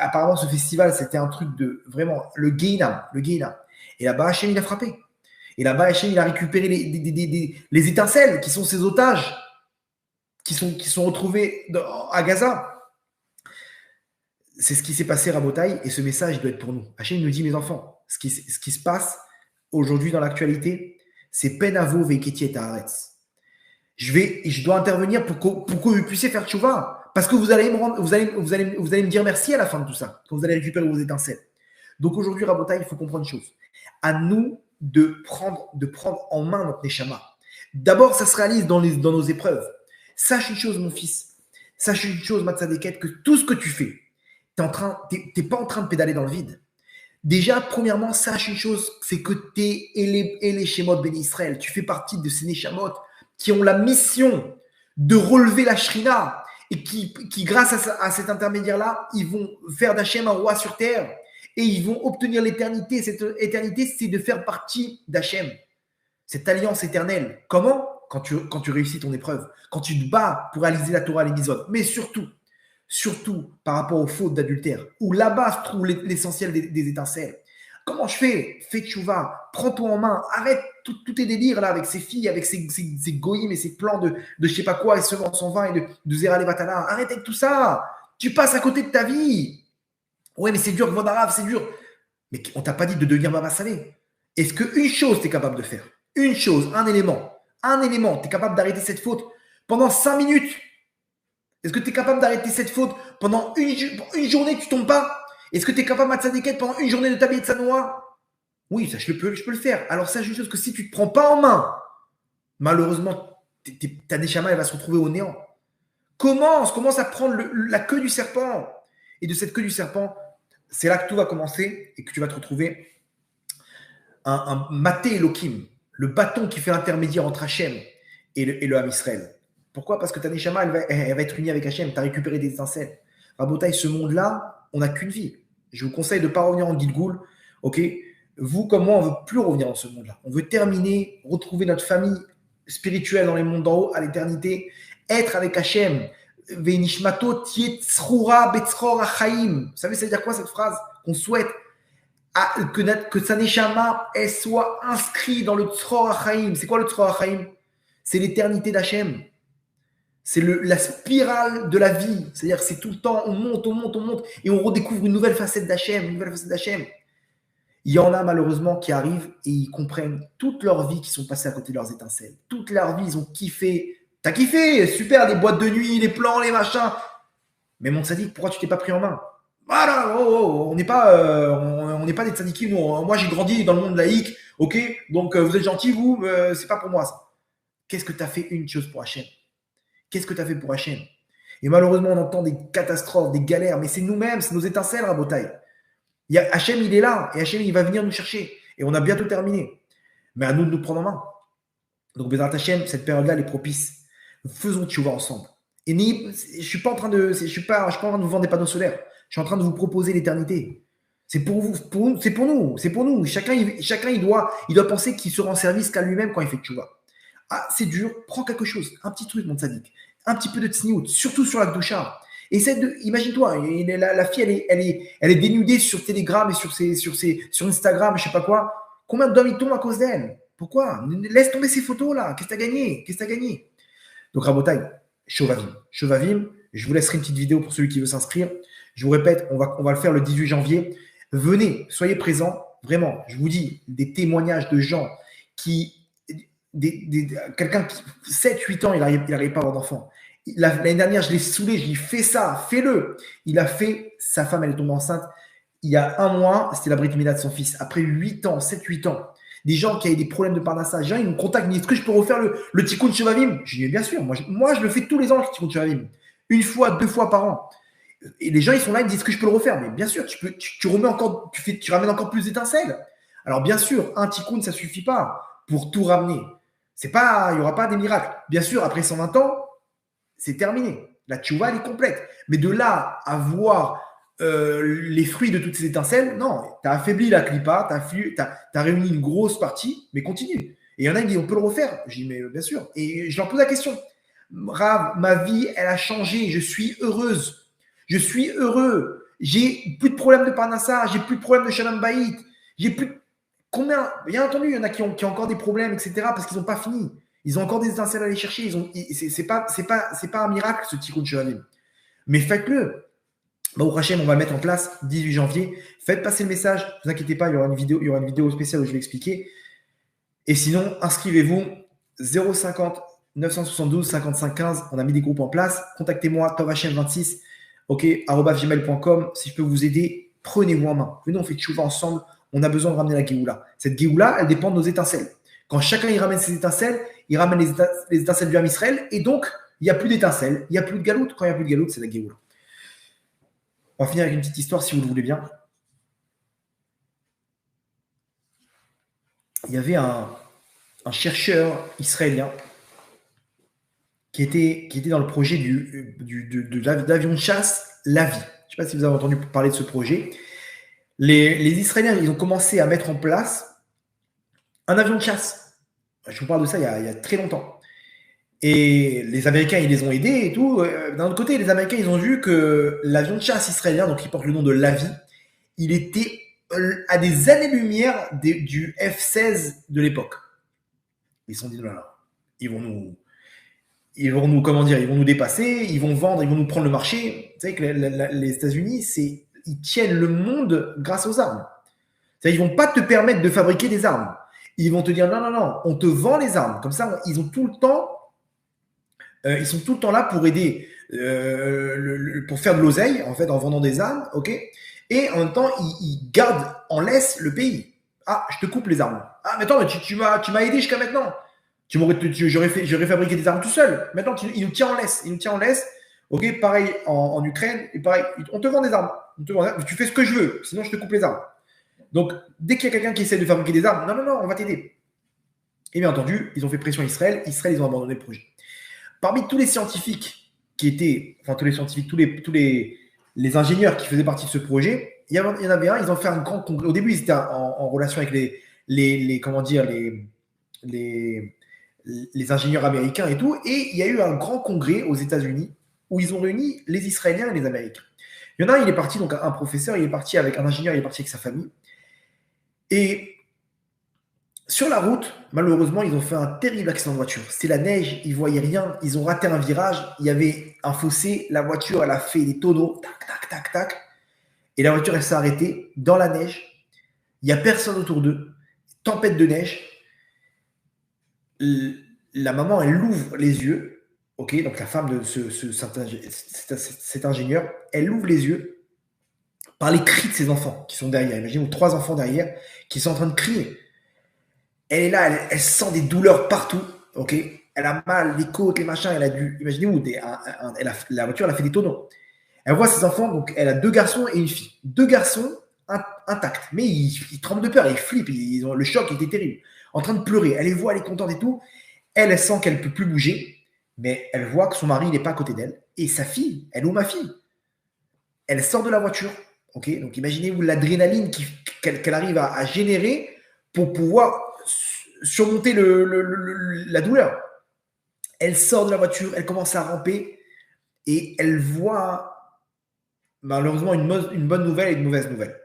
Speaker 1: Apparemment, ce festival, c'était un truc de vraiment le Gehinam. Et là-bas, Hachem, il a frappé. Et là-bas, Hachem, il a récupéré les étincelles qui sont ses otages, qui sont retrouvés à Gaza. C'est ce qui s'est passé, Rabotai, et ce message doit être pour nous. Hachem nous dit, mes enfants, ce qui se passe aujourd'hui dans l'actualité, c'est Penavo Veketi et Haaretz. Je dois intervenir pour que vous puissiez faire tchouva. Parce que vous allez me dire merci à la fin de tout ça, quand vous allez récupérer vos étincelles. Donc aujourd'hui, Rabotai, il faut comprendre une chose. À nous de prendre en main notre neshama. D'abord, ça se réalise dans nos épreuves. Sache une chose, mon fils. Sache une chose, Matzadeket, que tout ce que tu fais, t'es pas en train de pédaler dans le vide. Déjà, premièrement, sache une chose, c'est que t'es les Shemot Ben Israël. Tu fais partie de ces neshamot qui ont la mission de relever la Shrina et qui grâce à cet intermédiaire-là, ils vont faire d'Hachem un roi sur terre et ils vont obtenir l'éternité. Cette éternité, c'est de faire partie d'Hachem, cette alliance éternelle. Comment? Quand tu réussis ton épreuve, quand tu te bats pour réaliser la Torah et les mitzvot. Mais surtout, surtout par rapport aux fautes d'adultère, où là-bas se trouve l'essentiel des étincelles. Comment je fais? Fais tchouva, prends-toi en main, arrête tous tes délires là avec ces filles, avec ces goïms et ces plans de je sais pas quoi, et seulement son vin et de Zera Levatana. Arrête avec tout ça. Tu passes à côté de ta vie. Ouais, mais c'est dur, Vodarav, c'est dur. Mais on t'a pas dit de devenir Baba Salé. Est-ce qu'une chose tu es capable de faire? Une chose, un élément, tu es capable d'arrêter cette faute pendant 5 minutes? Est-ce que tu es capable d'arrêter cette faute pendant une journée que tu tombes pas? Est-ce que tu es capable, Matzadeket, pendant une journée de t'habiller de Sanoa? Oui, ça, je peux le faire. Alors, sache une chose, que si tu ne te prends pas en main, malheureusement, ta Neshama, elle va se retrouver au néant. Commence à prendre la queue du serpent. Et de cette queue du serpent, c'est là que tout va commencer et que tu vas te retrouver un Maté Elohim, le bâton qui fait l'intermédiaire entre Hachem et le Ham Israël. Pourquoi? Parce que ta Neshama, elle va être unie avec Hachem. Tu as récupéré des étincelles. Rabotaï, ce monde-là, on n'a qu'une vie. Je vous conseille de ne pas revenir en Gilgoul. Ok? Vous, comme moi, on ne veut plus revenir dans ce monde-là. On veut terminer, retrouver notre famille spirituelle dans les mondes d'en haut, à l'éternité, être avec Hachem. Ve'nishmato tietzroura betzror achaim. Vous savez, ça veut dire quoi cette phrase? Qu'on souhaite que sa neshama, elle soit inscrite dans le tzror achaim. C'est quoi le tzror achaim? C'est l'éternité d'Hachem. C'est la spirale de la vie. C'est-à-dire que c'est tout le temps, on monte, et on redécouvre une nouvelle facette d'Hachem, Il y en a malheureusement qui arrivent et ils comprennent toute leur vie qu'ils sont passés à côté de leurs étincelles. Toute leur vie, ils ont kiffé. T'as kiffé, super, les boîtes de nuit, les plans, les machins. Mais mon tzaddik, pourquoi tu t'es pas pris en main? Voilà, on n'est pas des tzaddikim, nous. Moi, j'ai grandi dans le monde laïque, ok? Donc, vous êtes gentils, vous, c'est pas pour moi, ça. Qu'est-ce que tu as fait une chose pour Hachem? Qu'est-ce que tu as fait pour Hachem? Et malheureusement, on entend des catastrophes, des galères, mais c'est nous-mêmes, c'est nos étincelles, Rabotaï. Hachem, il est là, et Hachem, il va venir nous chercher. Et on a bientôt terminé. Mais à nous de nous prendre en main. Donc, Bézat Hachem, cette période-là, elle est propice. Faisons tchouva ensemble. Et je ne suis pas en train de vous vendre des panneaux solaires. Je suis en train de vous proposer l'éternité. C'est pour vous, c'est pour nous. Chacun il doit penser qu'il sera en service qu'à lui-même quand il fait tchouva. Ah, c'est dur, prends quelque chose, un petit truc, mon tzaddik, un petit peu de tsniout, surtout sur la Gdusha. Imagine-toi, la fille, elle est dénudée sur Telegram et sur Instagram, je sais pas quoi. Combien d'hommes ils tombent à cause d'elle? Pourquoi? Laisse tomber ces photos-là. Qu'est-ce que tu as gagné? Donc, Rabotaï, Shovavim, je vous laisserai une petite vidéo pour celui qui veut s'inscrire. Je vous répète, on va le faire le 18 janvier. Venez, soyez présents. Vraiment, je vous dis, des témoignages de gens quelqu'un qui, 7-8 ans, il n'arrive pas à avoir d'enfant. L'année dernière, je l'ai saoulé, je lui ai dit, fais ça, fais-le. Il a fait, sa femme, elle est tombée enceinte. Il y a 1 mois, c'était la Brit Mila de son fils. Après 7-8 ans, des gens qui avaient des problèmes de parnassa, des gens, ils me contactent, ils me disent, est-ce que je peux refaire le Tikkun Shevavim? Je dis, bien sûr, moi, je le fais tous les ans, le Tikkun Shevavim. 1 fois, 2 fois par an. Et les gens, ils sont là, ils me disent, est-ce que je peux le refaire? Mais bien sûr, tu ramènes encore plus d'étincelles. Alors, bien sûr, un Tikkun, ça ne suffit pas pour tout ramener. Il n'y aura pas des miracles. Bien sûr, après 120 ans, c'est terminé. La tchouva, elle est complète. Mais de là à voir les fruits de toutes ces étincelles, non. Tu as affaibli la clipa, tu as réuni une grosse partie, mais continue. Et il y en a qui disent, on peut le refaire. Je dis, mais bien sûr. Et je leur pose la question. Rav, ma vie, elle a changé. Je suis heureuse. Je suis heureux. J'ai plus de problème de parnassa. J'ai plus de problème de shalom bayit. J'ai plus de... Combien? Bien entendu, il y en a qui ont encore des problèmes, etc. parce qu'ils n'ont pas fini. Ils ont encore des étincelles à aller chercher. C'est pas un miracle, ce Tikkun Shevavim. Mais faites-le. Au Hachem, on va le mettre en place 18 janvier. Faites passer le message. Ne vous inquiétez pas, il y aura une vidéo spéciale où je vais expliquer. Et sinon, inscrivez-vous 050 972 55 15. On a mis des groupes en place. Contactez-moi, tovhachem26, @gmail.com. Si je peux vous aider, prenez-vous en main. Venez, on fait tchouva ensemble. On a besoin de ramener la Géoula. Cette Géoula, elle dépend de nos étincelles. Quand chacun y ramène ses étincelles, il ramène les étincelles du Ham Israël, et donc, il n'y a plus d'étincelles, il n'y a plus de galoute. Quand il n'y a plus de galoute, c'est la Géoula. On va finir avec une petite histoire, si vous le voulez bien. Il y avait un chercheur israélien qui était dans le projet de l'avion de chasse Lavi. Je ne sais pas si vous avez entendu parler de ce projet. Les Israéliens, ils ont commencé à mettre en place un avion de chasse. Je vous parle de ça il y a très longtemps. Et les Américains, ils les ont aidés et tout. D'un autre côté, les Américains, ils ont vu que l'avion de chasse israélien, donc qui porte le nom de l'Avi, il était à des années-lumière du F-16 de l'époque. Ils se sont dit, non, non, ils vont nous, comment dire, ils vont nous dépasser, ils vont vendre, ils vont nous prendre le marché. Vous savez que les États-Unis, ils tiennent le monde grâce aux armes. C'est-à-dire, ils vont pas te permettre de fabriquer des armes. Ils vont te dire, non, non, non, on te vend les armes. Comme ça, ils ont tout le temps, ils sont tout le temps là pour aider, pour faire de l'oseille, en fait, en vendant des armes, ok. Et en même temps, ils gardent en laisse le pays. Ah, je te coupe les armes. Ah, mais attends, mais tu m'as aidé jusqu'à maintenant. J'aurais fabriqué des armes tout seul. Maintenant, il nous tient en laisse. Il nous tient en laisse. Ok, pareil en Ukraine. Et pareil, on te vend des armes. Tu fais ce que je veux. Sinon, je te coupe les armes. Donc, dès qu'il y a quelqu'un qui essaie de fabriquer des armes, non, non, non, on va t'aider. Et bien entendu, ils ont fait pression à Israël. Israël, ils ont abandonné le projet. Parmi tous les scientifiques qui étaient, enfin tous les scientifiques, tous les ingénieurs qui faisaient partie de ce projet, il y en avait un, ils ont fait un grand congrès. Au début, ils étaient en relation avec comment dire, les ingénieurs américains et tout. Et il y a eu un grand congrès aux États-Unis où ils ont réuni les Israéliens et les Américains. Il y en a un, il est parti, donc un professeur, il est parti avec un ingénieur, il est parti avec sa famille. Et sur la route, malheureusement, ils ont fait un terrible accident de voiture. C'est la neige, ils ne voyaient rien, ils ont raté un virage, il y avait un fossé, la voiture, elle a fait des tonneaux, tac, tac, tac, tac. Et la voiture, elle s'est arrêtée dans la neige. Il n'y a personne autour d'eux. Tempête de neige. La maman, elle ouvre les yeux. Ok, donc la femme de cet ingénieur, elle ouvre les yeux par les cris de ses enfants qui sont derrière. Imaginez-vous 3 enfants derrière qui sont en train de crier. Elle est là, elle sent des douleurs partout. Ok, elle a mal, les côtes, les machins. Elle a dû, imaginez-vous, la voiture, elle a fait des tonneaux. Elle voit ses enfants, donc elle a 2 garçons et une fille. 2 garçons intacts, mais ils tremblent de peur, ils flippent, le choc était terrible. En train de pleurer, elle les voit, elle est contente et tout. Elle sent qu'elle ne peut plus bouger, mais elle voit que son mari n'est pas à côté d'elle. Et sa fille, elle est où ma fille? Elle sort de la voiture. Ok, donc imaginez-vous l'adrénaline qu'elle arrive à générer pour pouvoir surmonter la douleur. Elle sort de la voiture, elle commence à ramper et elle voit malheureusement une bonne nouvelle et une mauvaise nouvelle.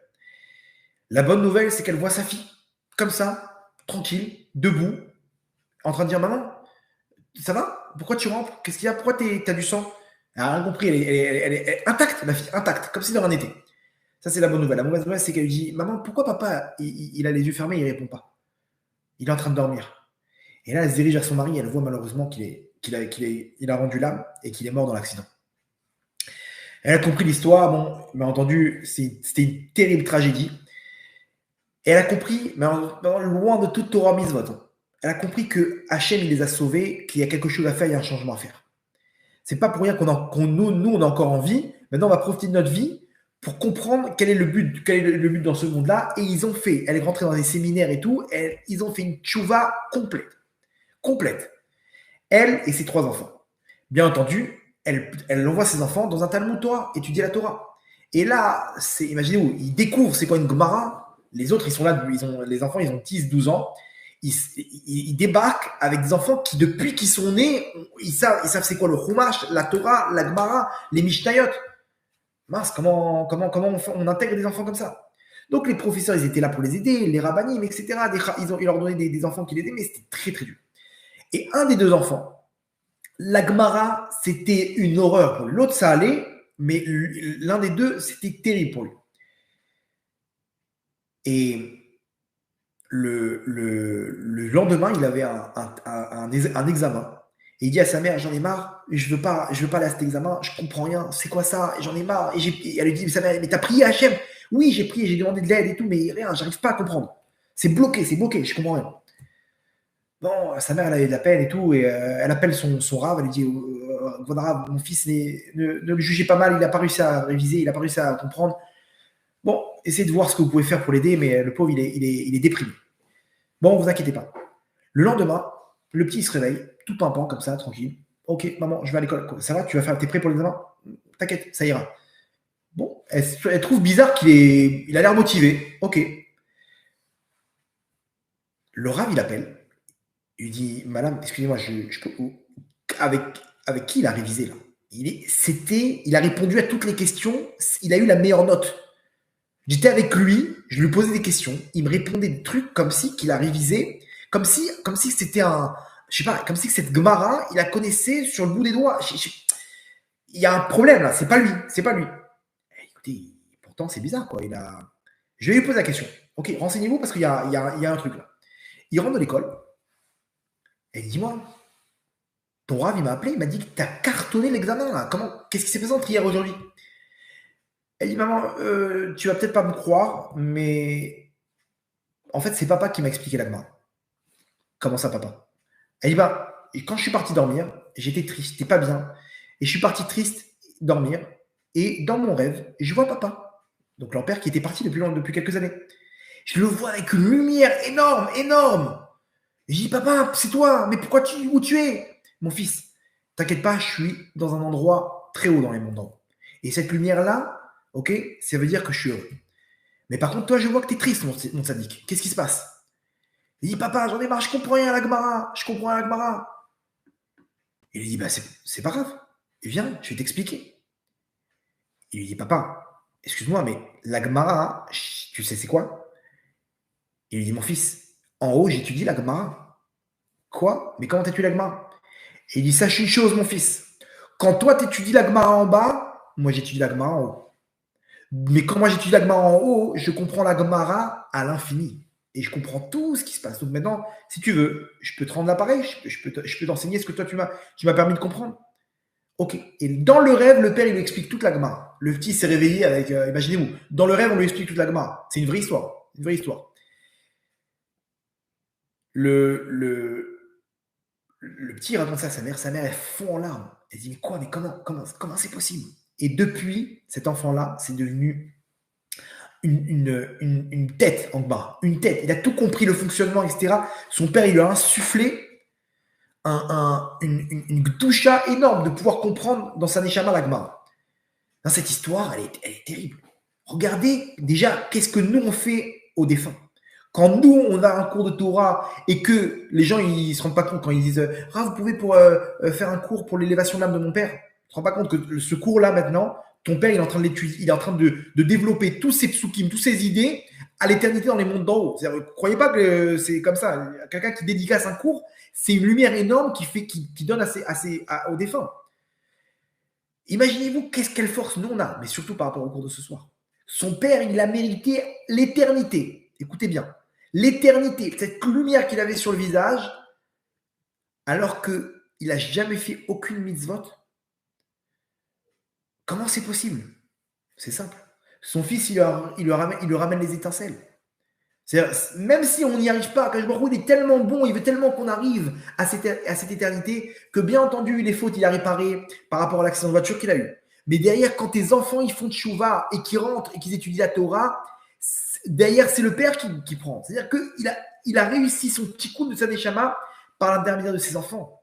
Speaker 1: La bonne nouvelle, c'est qu'elle voit sa fille, comme ça, tranquille, debout, en train de dire maman, ça va? Pourquoi tu rampes? Qu'est-ce qu'il y a? Pourquoi t'as du sang? Elle n'a rien compris, elle est intacte, ma fille, intacte, comme si de rien n'était. Ça, c'est la bonne nouvelle. La mauvaise nouvelle, c'est qu'elle lui dit maman, pourquoi papa, il a les yeux fermés, il ne répond pas? Il est en train de dormir. Et là, elle se dirige vers son mari, elle voit malheureusement qu'il a rendu l'âme et qu'il est mort dans l'accident. Elle a compris l'histoire, bon, bien entendu, c'était une terrible tragédie. Et elle a compris, mais loin de toute Torah mitzvot, elle a compris que Hachem, il les a sauvés, qu'il y a quelque chose à faire, il y a un changement à faire. C'est pas pour rien nous, on est encore en vie. Maintenant, on va profiter de notre vie pour comprendre quel est le but dans ce monde-là. Et elle est rentrée dans des séminaires et tout, ils ont fait une tchouva complète. Elle et ses 3 enfants. Bien entendu, elle envoie ses enfants dans un Talmud Torah, étudier la Torah. Et là, imaginez-vous, ils découvrent c'est quoi une Gemara. Les autres, ils sont là, les enfants, ils ont 10, 12 ans. Ils débarquent avec des enfants qui, depuis qu'ils sont nés, ils savent c'est quoi le Chumash, la Torah, la Gemara, les Mishnayot. Mince, comment on intègre des enfants comme ça? Donc les professeurs, ils étaient là pour les aider, les rabbinim, etc. Ils leur donnaient des enfants qui les aidaient, mais c'était très très dur. Et un des 2 enfants, la Gemara, c'était une horreur pour lui. L'autre, ça allait, mais l'un des 2, c'était terrible pour lui. Et le lendemain, il avait un examen. Et il dit à sa mère, j'en ai marre, je veux pas aller à cet examen, je comprends rien, c'est quoi ça? Et j'en ai marre. Et elle lui dit, sa mère, mais t'as prié à Hachem? Oui, j'ai prié, j'ai demandé de l'aide et tout, mais rien, j'arrive pas à comprendre. C'est bloqué, je comprends rien. Bon, sa mère, elle avait de la peine et tout, et elle appelle son rave, elle lui dit, votre rave, mon fils, ne le jugez pas mal, il n'a pas réussi à réviser, il n'a pas réussi à comprendre. Bon, essayez de voir ce que vous pouvez faire pour l'aider, mais le pauvre, il est déprimé. Bon, vous inquiétez pas. Le lendemain, le petit, il se réveille, tout pimpant, comme ça, tranquille. Ok, maman, je vais à l'école. Ça va, t'es prêt pour l'examen? T'inquiète, ça ira. Bon, elle trouve bizarre il a l'air motivé. Ok. Le rave, il appelle. Il lui dit, madame, excusez-moi, avec qui il a révisé là? Il a répondu à toutes les questions, il a eu la meilleure note. J'étais avec lui, je lui posais des questions, il me répondait des trucs comme si qu'il a révisé, comme si c'était je sais pas, comme si cette Gemara, il la connaissait sur le bout des doigts. Il y a un problème là, c'est pas lui. Écoutez, pourtant c'est bizarre quoi. Je vais lui poser la question. Ok, renseignez-vous parce qu'il y a un truc là. Il rentre de l'école et il dit moi, ton Rav il m'a appelé, il m'a dit que tu as cartonné l'examen là. Qu'est-ce qui s'est passé entre hier et aujourd'hui? Elle dit maman, tu vas peut-être pas me croire, mais en fait c'est papa qui m'a expliqué la Gemara. Comment ça papa? Elle dit et quand je suis parti dormir, j'étais triste, j'étais pas bien, et je suis parti triste dormir, et dans mon rêve, je vois papa, donc leur père qui était parti depuis quelques années. Je le vois avec une lumière énorme. Et je dis papa, c'est toi, mais où tu es? Mon fils, t'inquiète pas, je suis dans un endroit très haut dans les mondes d'en haut. Et cette lumière-là, ok, ça veut dire que je suis heureux. Mais par contre, toi, je vois que tu es triste, mon sadique. Qu'est-ce qui se passe? Il dit papa, j'en ai marre, je comprends rien à la Gemara. Il lui dit c'est pas grave, viens, je vais t'expliquer. Il lui dit papa, excuse-moi, mais la Gemara, tu sais c'est quoi? Il lui dit mon fils, en haut, j'étudie la Gemara. Quoi? Mais comment t'étudies la Gemara? Et il dit sache une chose, mon fils, quand toi t'étudies la Gemara en bas, moi j'étudie la Gemara en haut. Mais quand moi j'étudie la Gemara en haut, je comprends la Gemara à l'infini. Et je comprends tout ce qui se passe. Donc maintenant, si tu veux, je peux te rendre l'appareil, je peux t'enseigner ce que toi tu m'as permis de comprendre. Ok. Et dans le rêve, le père il lui explique toute la Gemara. Le petit s'est réveillé avec, imaginez-vous, dans le rêve on lui explique toute la Gemara. C'est une vraie histoire. Le petit raconte ça à sa mère elle fond en larmes. Elle dit mais comment c'est possible? Et depuis, cet enfant-là, c'est devenu une tête en bas, une tête. Il a tout compris, le fonctionnement, etc. Son père, il lui a insufflé une doucha énorme de pouvoir comprendre dans sa neshama la Gemara. Dans cette histoire, elle est terrible. Regardez déjà qu'est-ce que nous on fait aux défunts. Quand nous, on a un cours de Torah et que les gens ils se rendent pas compte quand ils disent « Ah, vous pouvez faire un cours pour l'élévation de l'âme de mon père », tu te rends pas compte que ce cours-là maintenant, ton père il est en train de l'étudier, il est en train de développer tous ses psukim, toutes ses idées à l'éternité dans les mondes d'en haut. Ne croyez pas que c'est comme ça. Quelqu'un qui dédicace un cours, c'est une lumière énorme qui donne aux défunts. Imaginez-vous quelle force nous on a, mais surtout par rapport au cours de ce soir. Son père, il a mérité l'éternité. Écoutez bien. L'éternité, cette lumière qu'il avait sur le visage, alors qu'il n'a jamais fait aucune mitzvot. Comment c'est possible? C'est simple. Son fils, il lui ramène les étincelles. Même si on n'y arrive pas, Akadosh Baruch Hu, il est tellement bon, il veut tellement qu'on arrive à cette éternité, que bien entendu, les fautes, il a réparé par rapport à l'accident de voiture qu'il a eu. Mais derrière, quand tes enfants, ils font tchouva et qu'ils rentrent et qu'ils étudient la Torah, derrière, c'est le père qui prend. C'est-à-dire qu'il a réussi son petit coup de sa neshama par l'intermédiaire de ses enfants.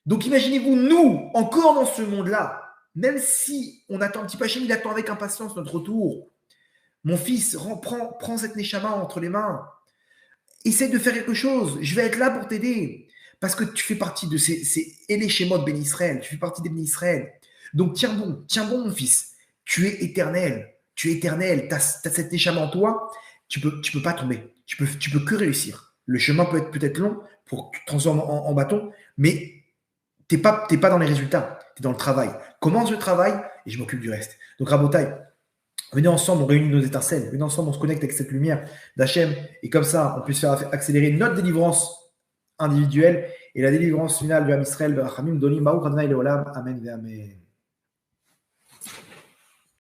Speaker 1: Donc imaginez-vous, nous, encore dans ce monde-là, même si on attend un petit peu, il attend avec impatience notre retour. Mon fils, prends cette neshama entre les mains. Essaye de faire quelque chose. Je vais être là pour t'aider. Parce que tu fais partie de ces Eléchémot Ben Israël. Tu fais partie des Ben Israël. Donc tiens bon, mon fils. Tu es éternel. Tu es as cette neshama en toi. Tu peux pas tomber. Tu peux que réussir. Le chemin peut être long pour te transformer en bâton, mais t'es pas dans les résultats. Tu es dans le travail. Commence le travail et je m'occupe du reste. Donc Rabotai, venez ensemble, on réunit nos étincelles. Venez ensemble, on se connecte avec cette lumière d'Hachem. Et comme ça, on puisse faire accélérer notre délivrance individuelle et la délivrance finale du Ham Israël. Amen.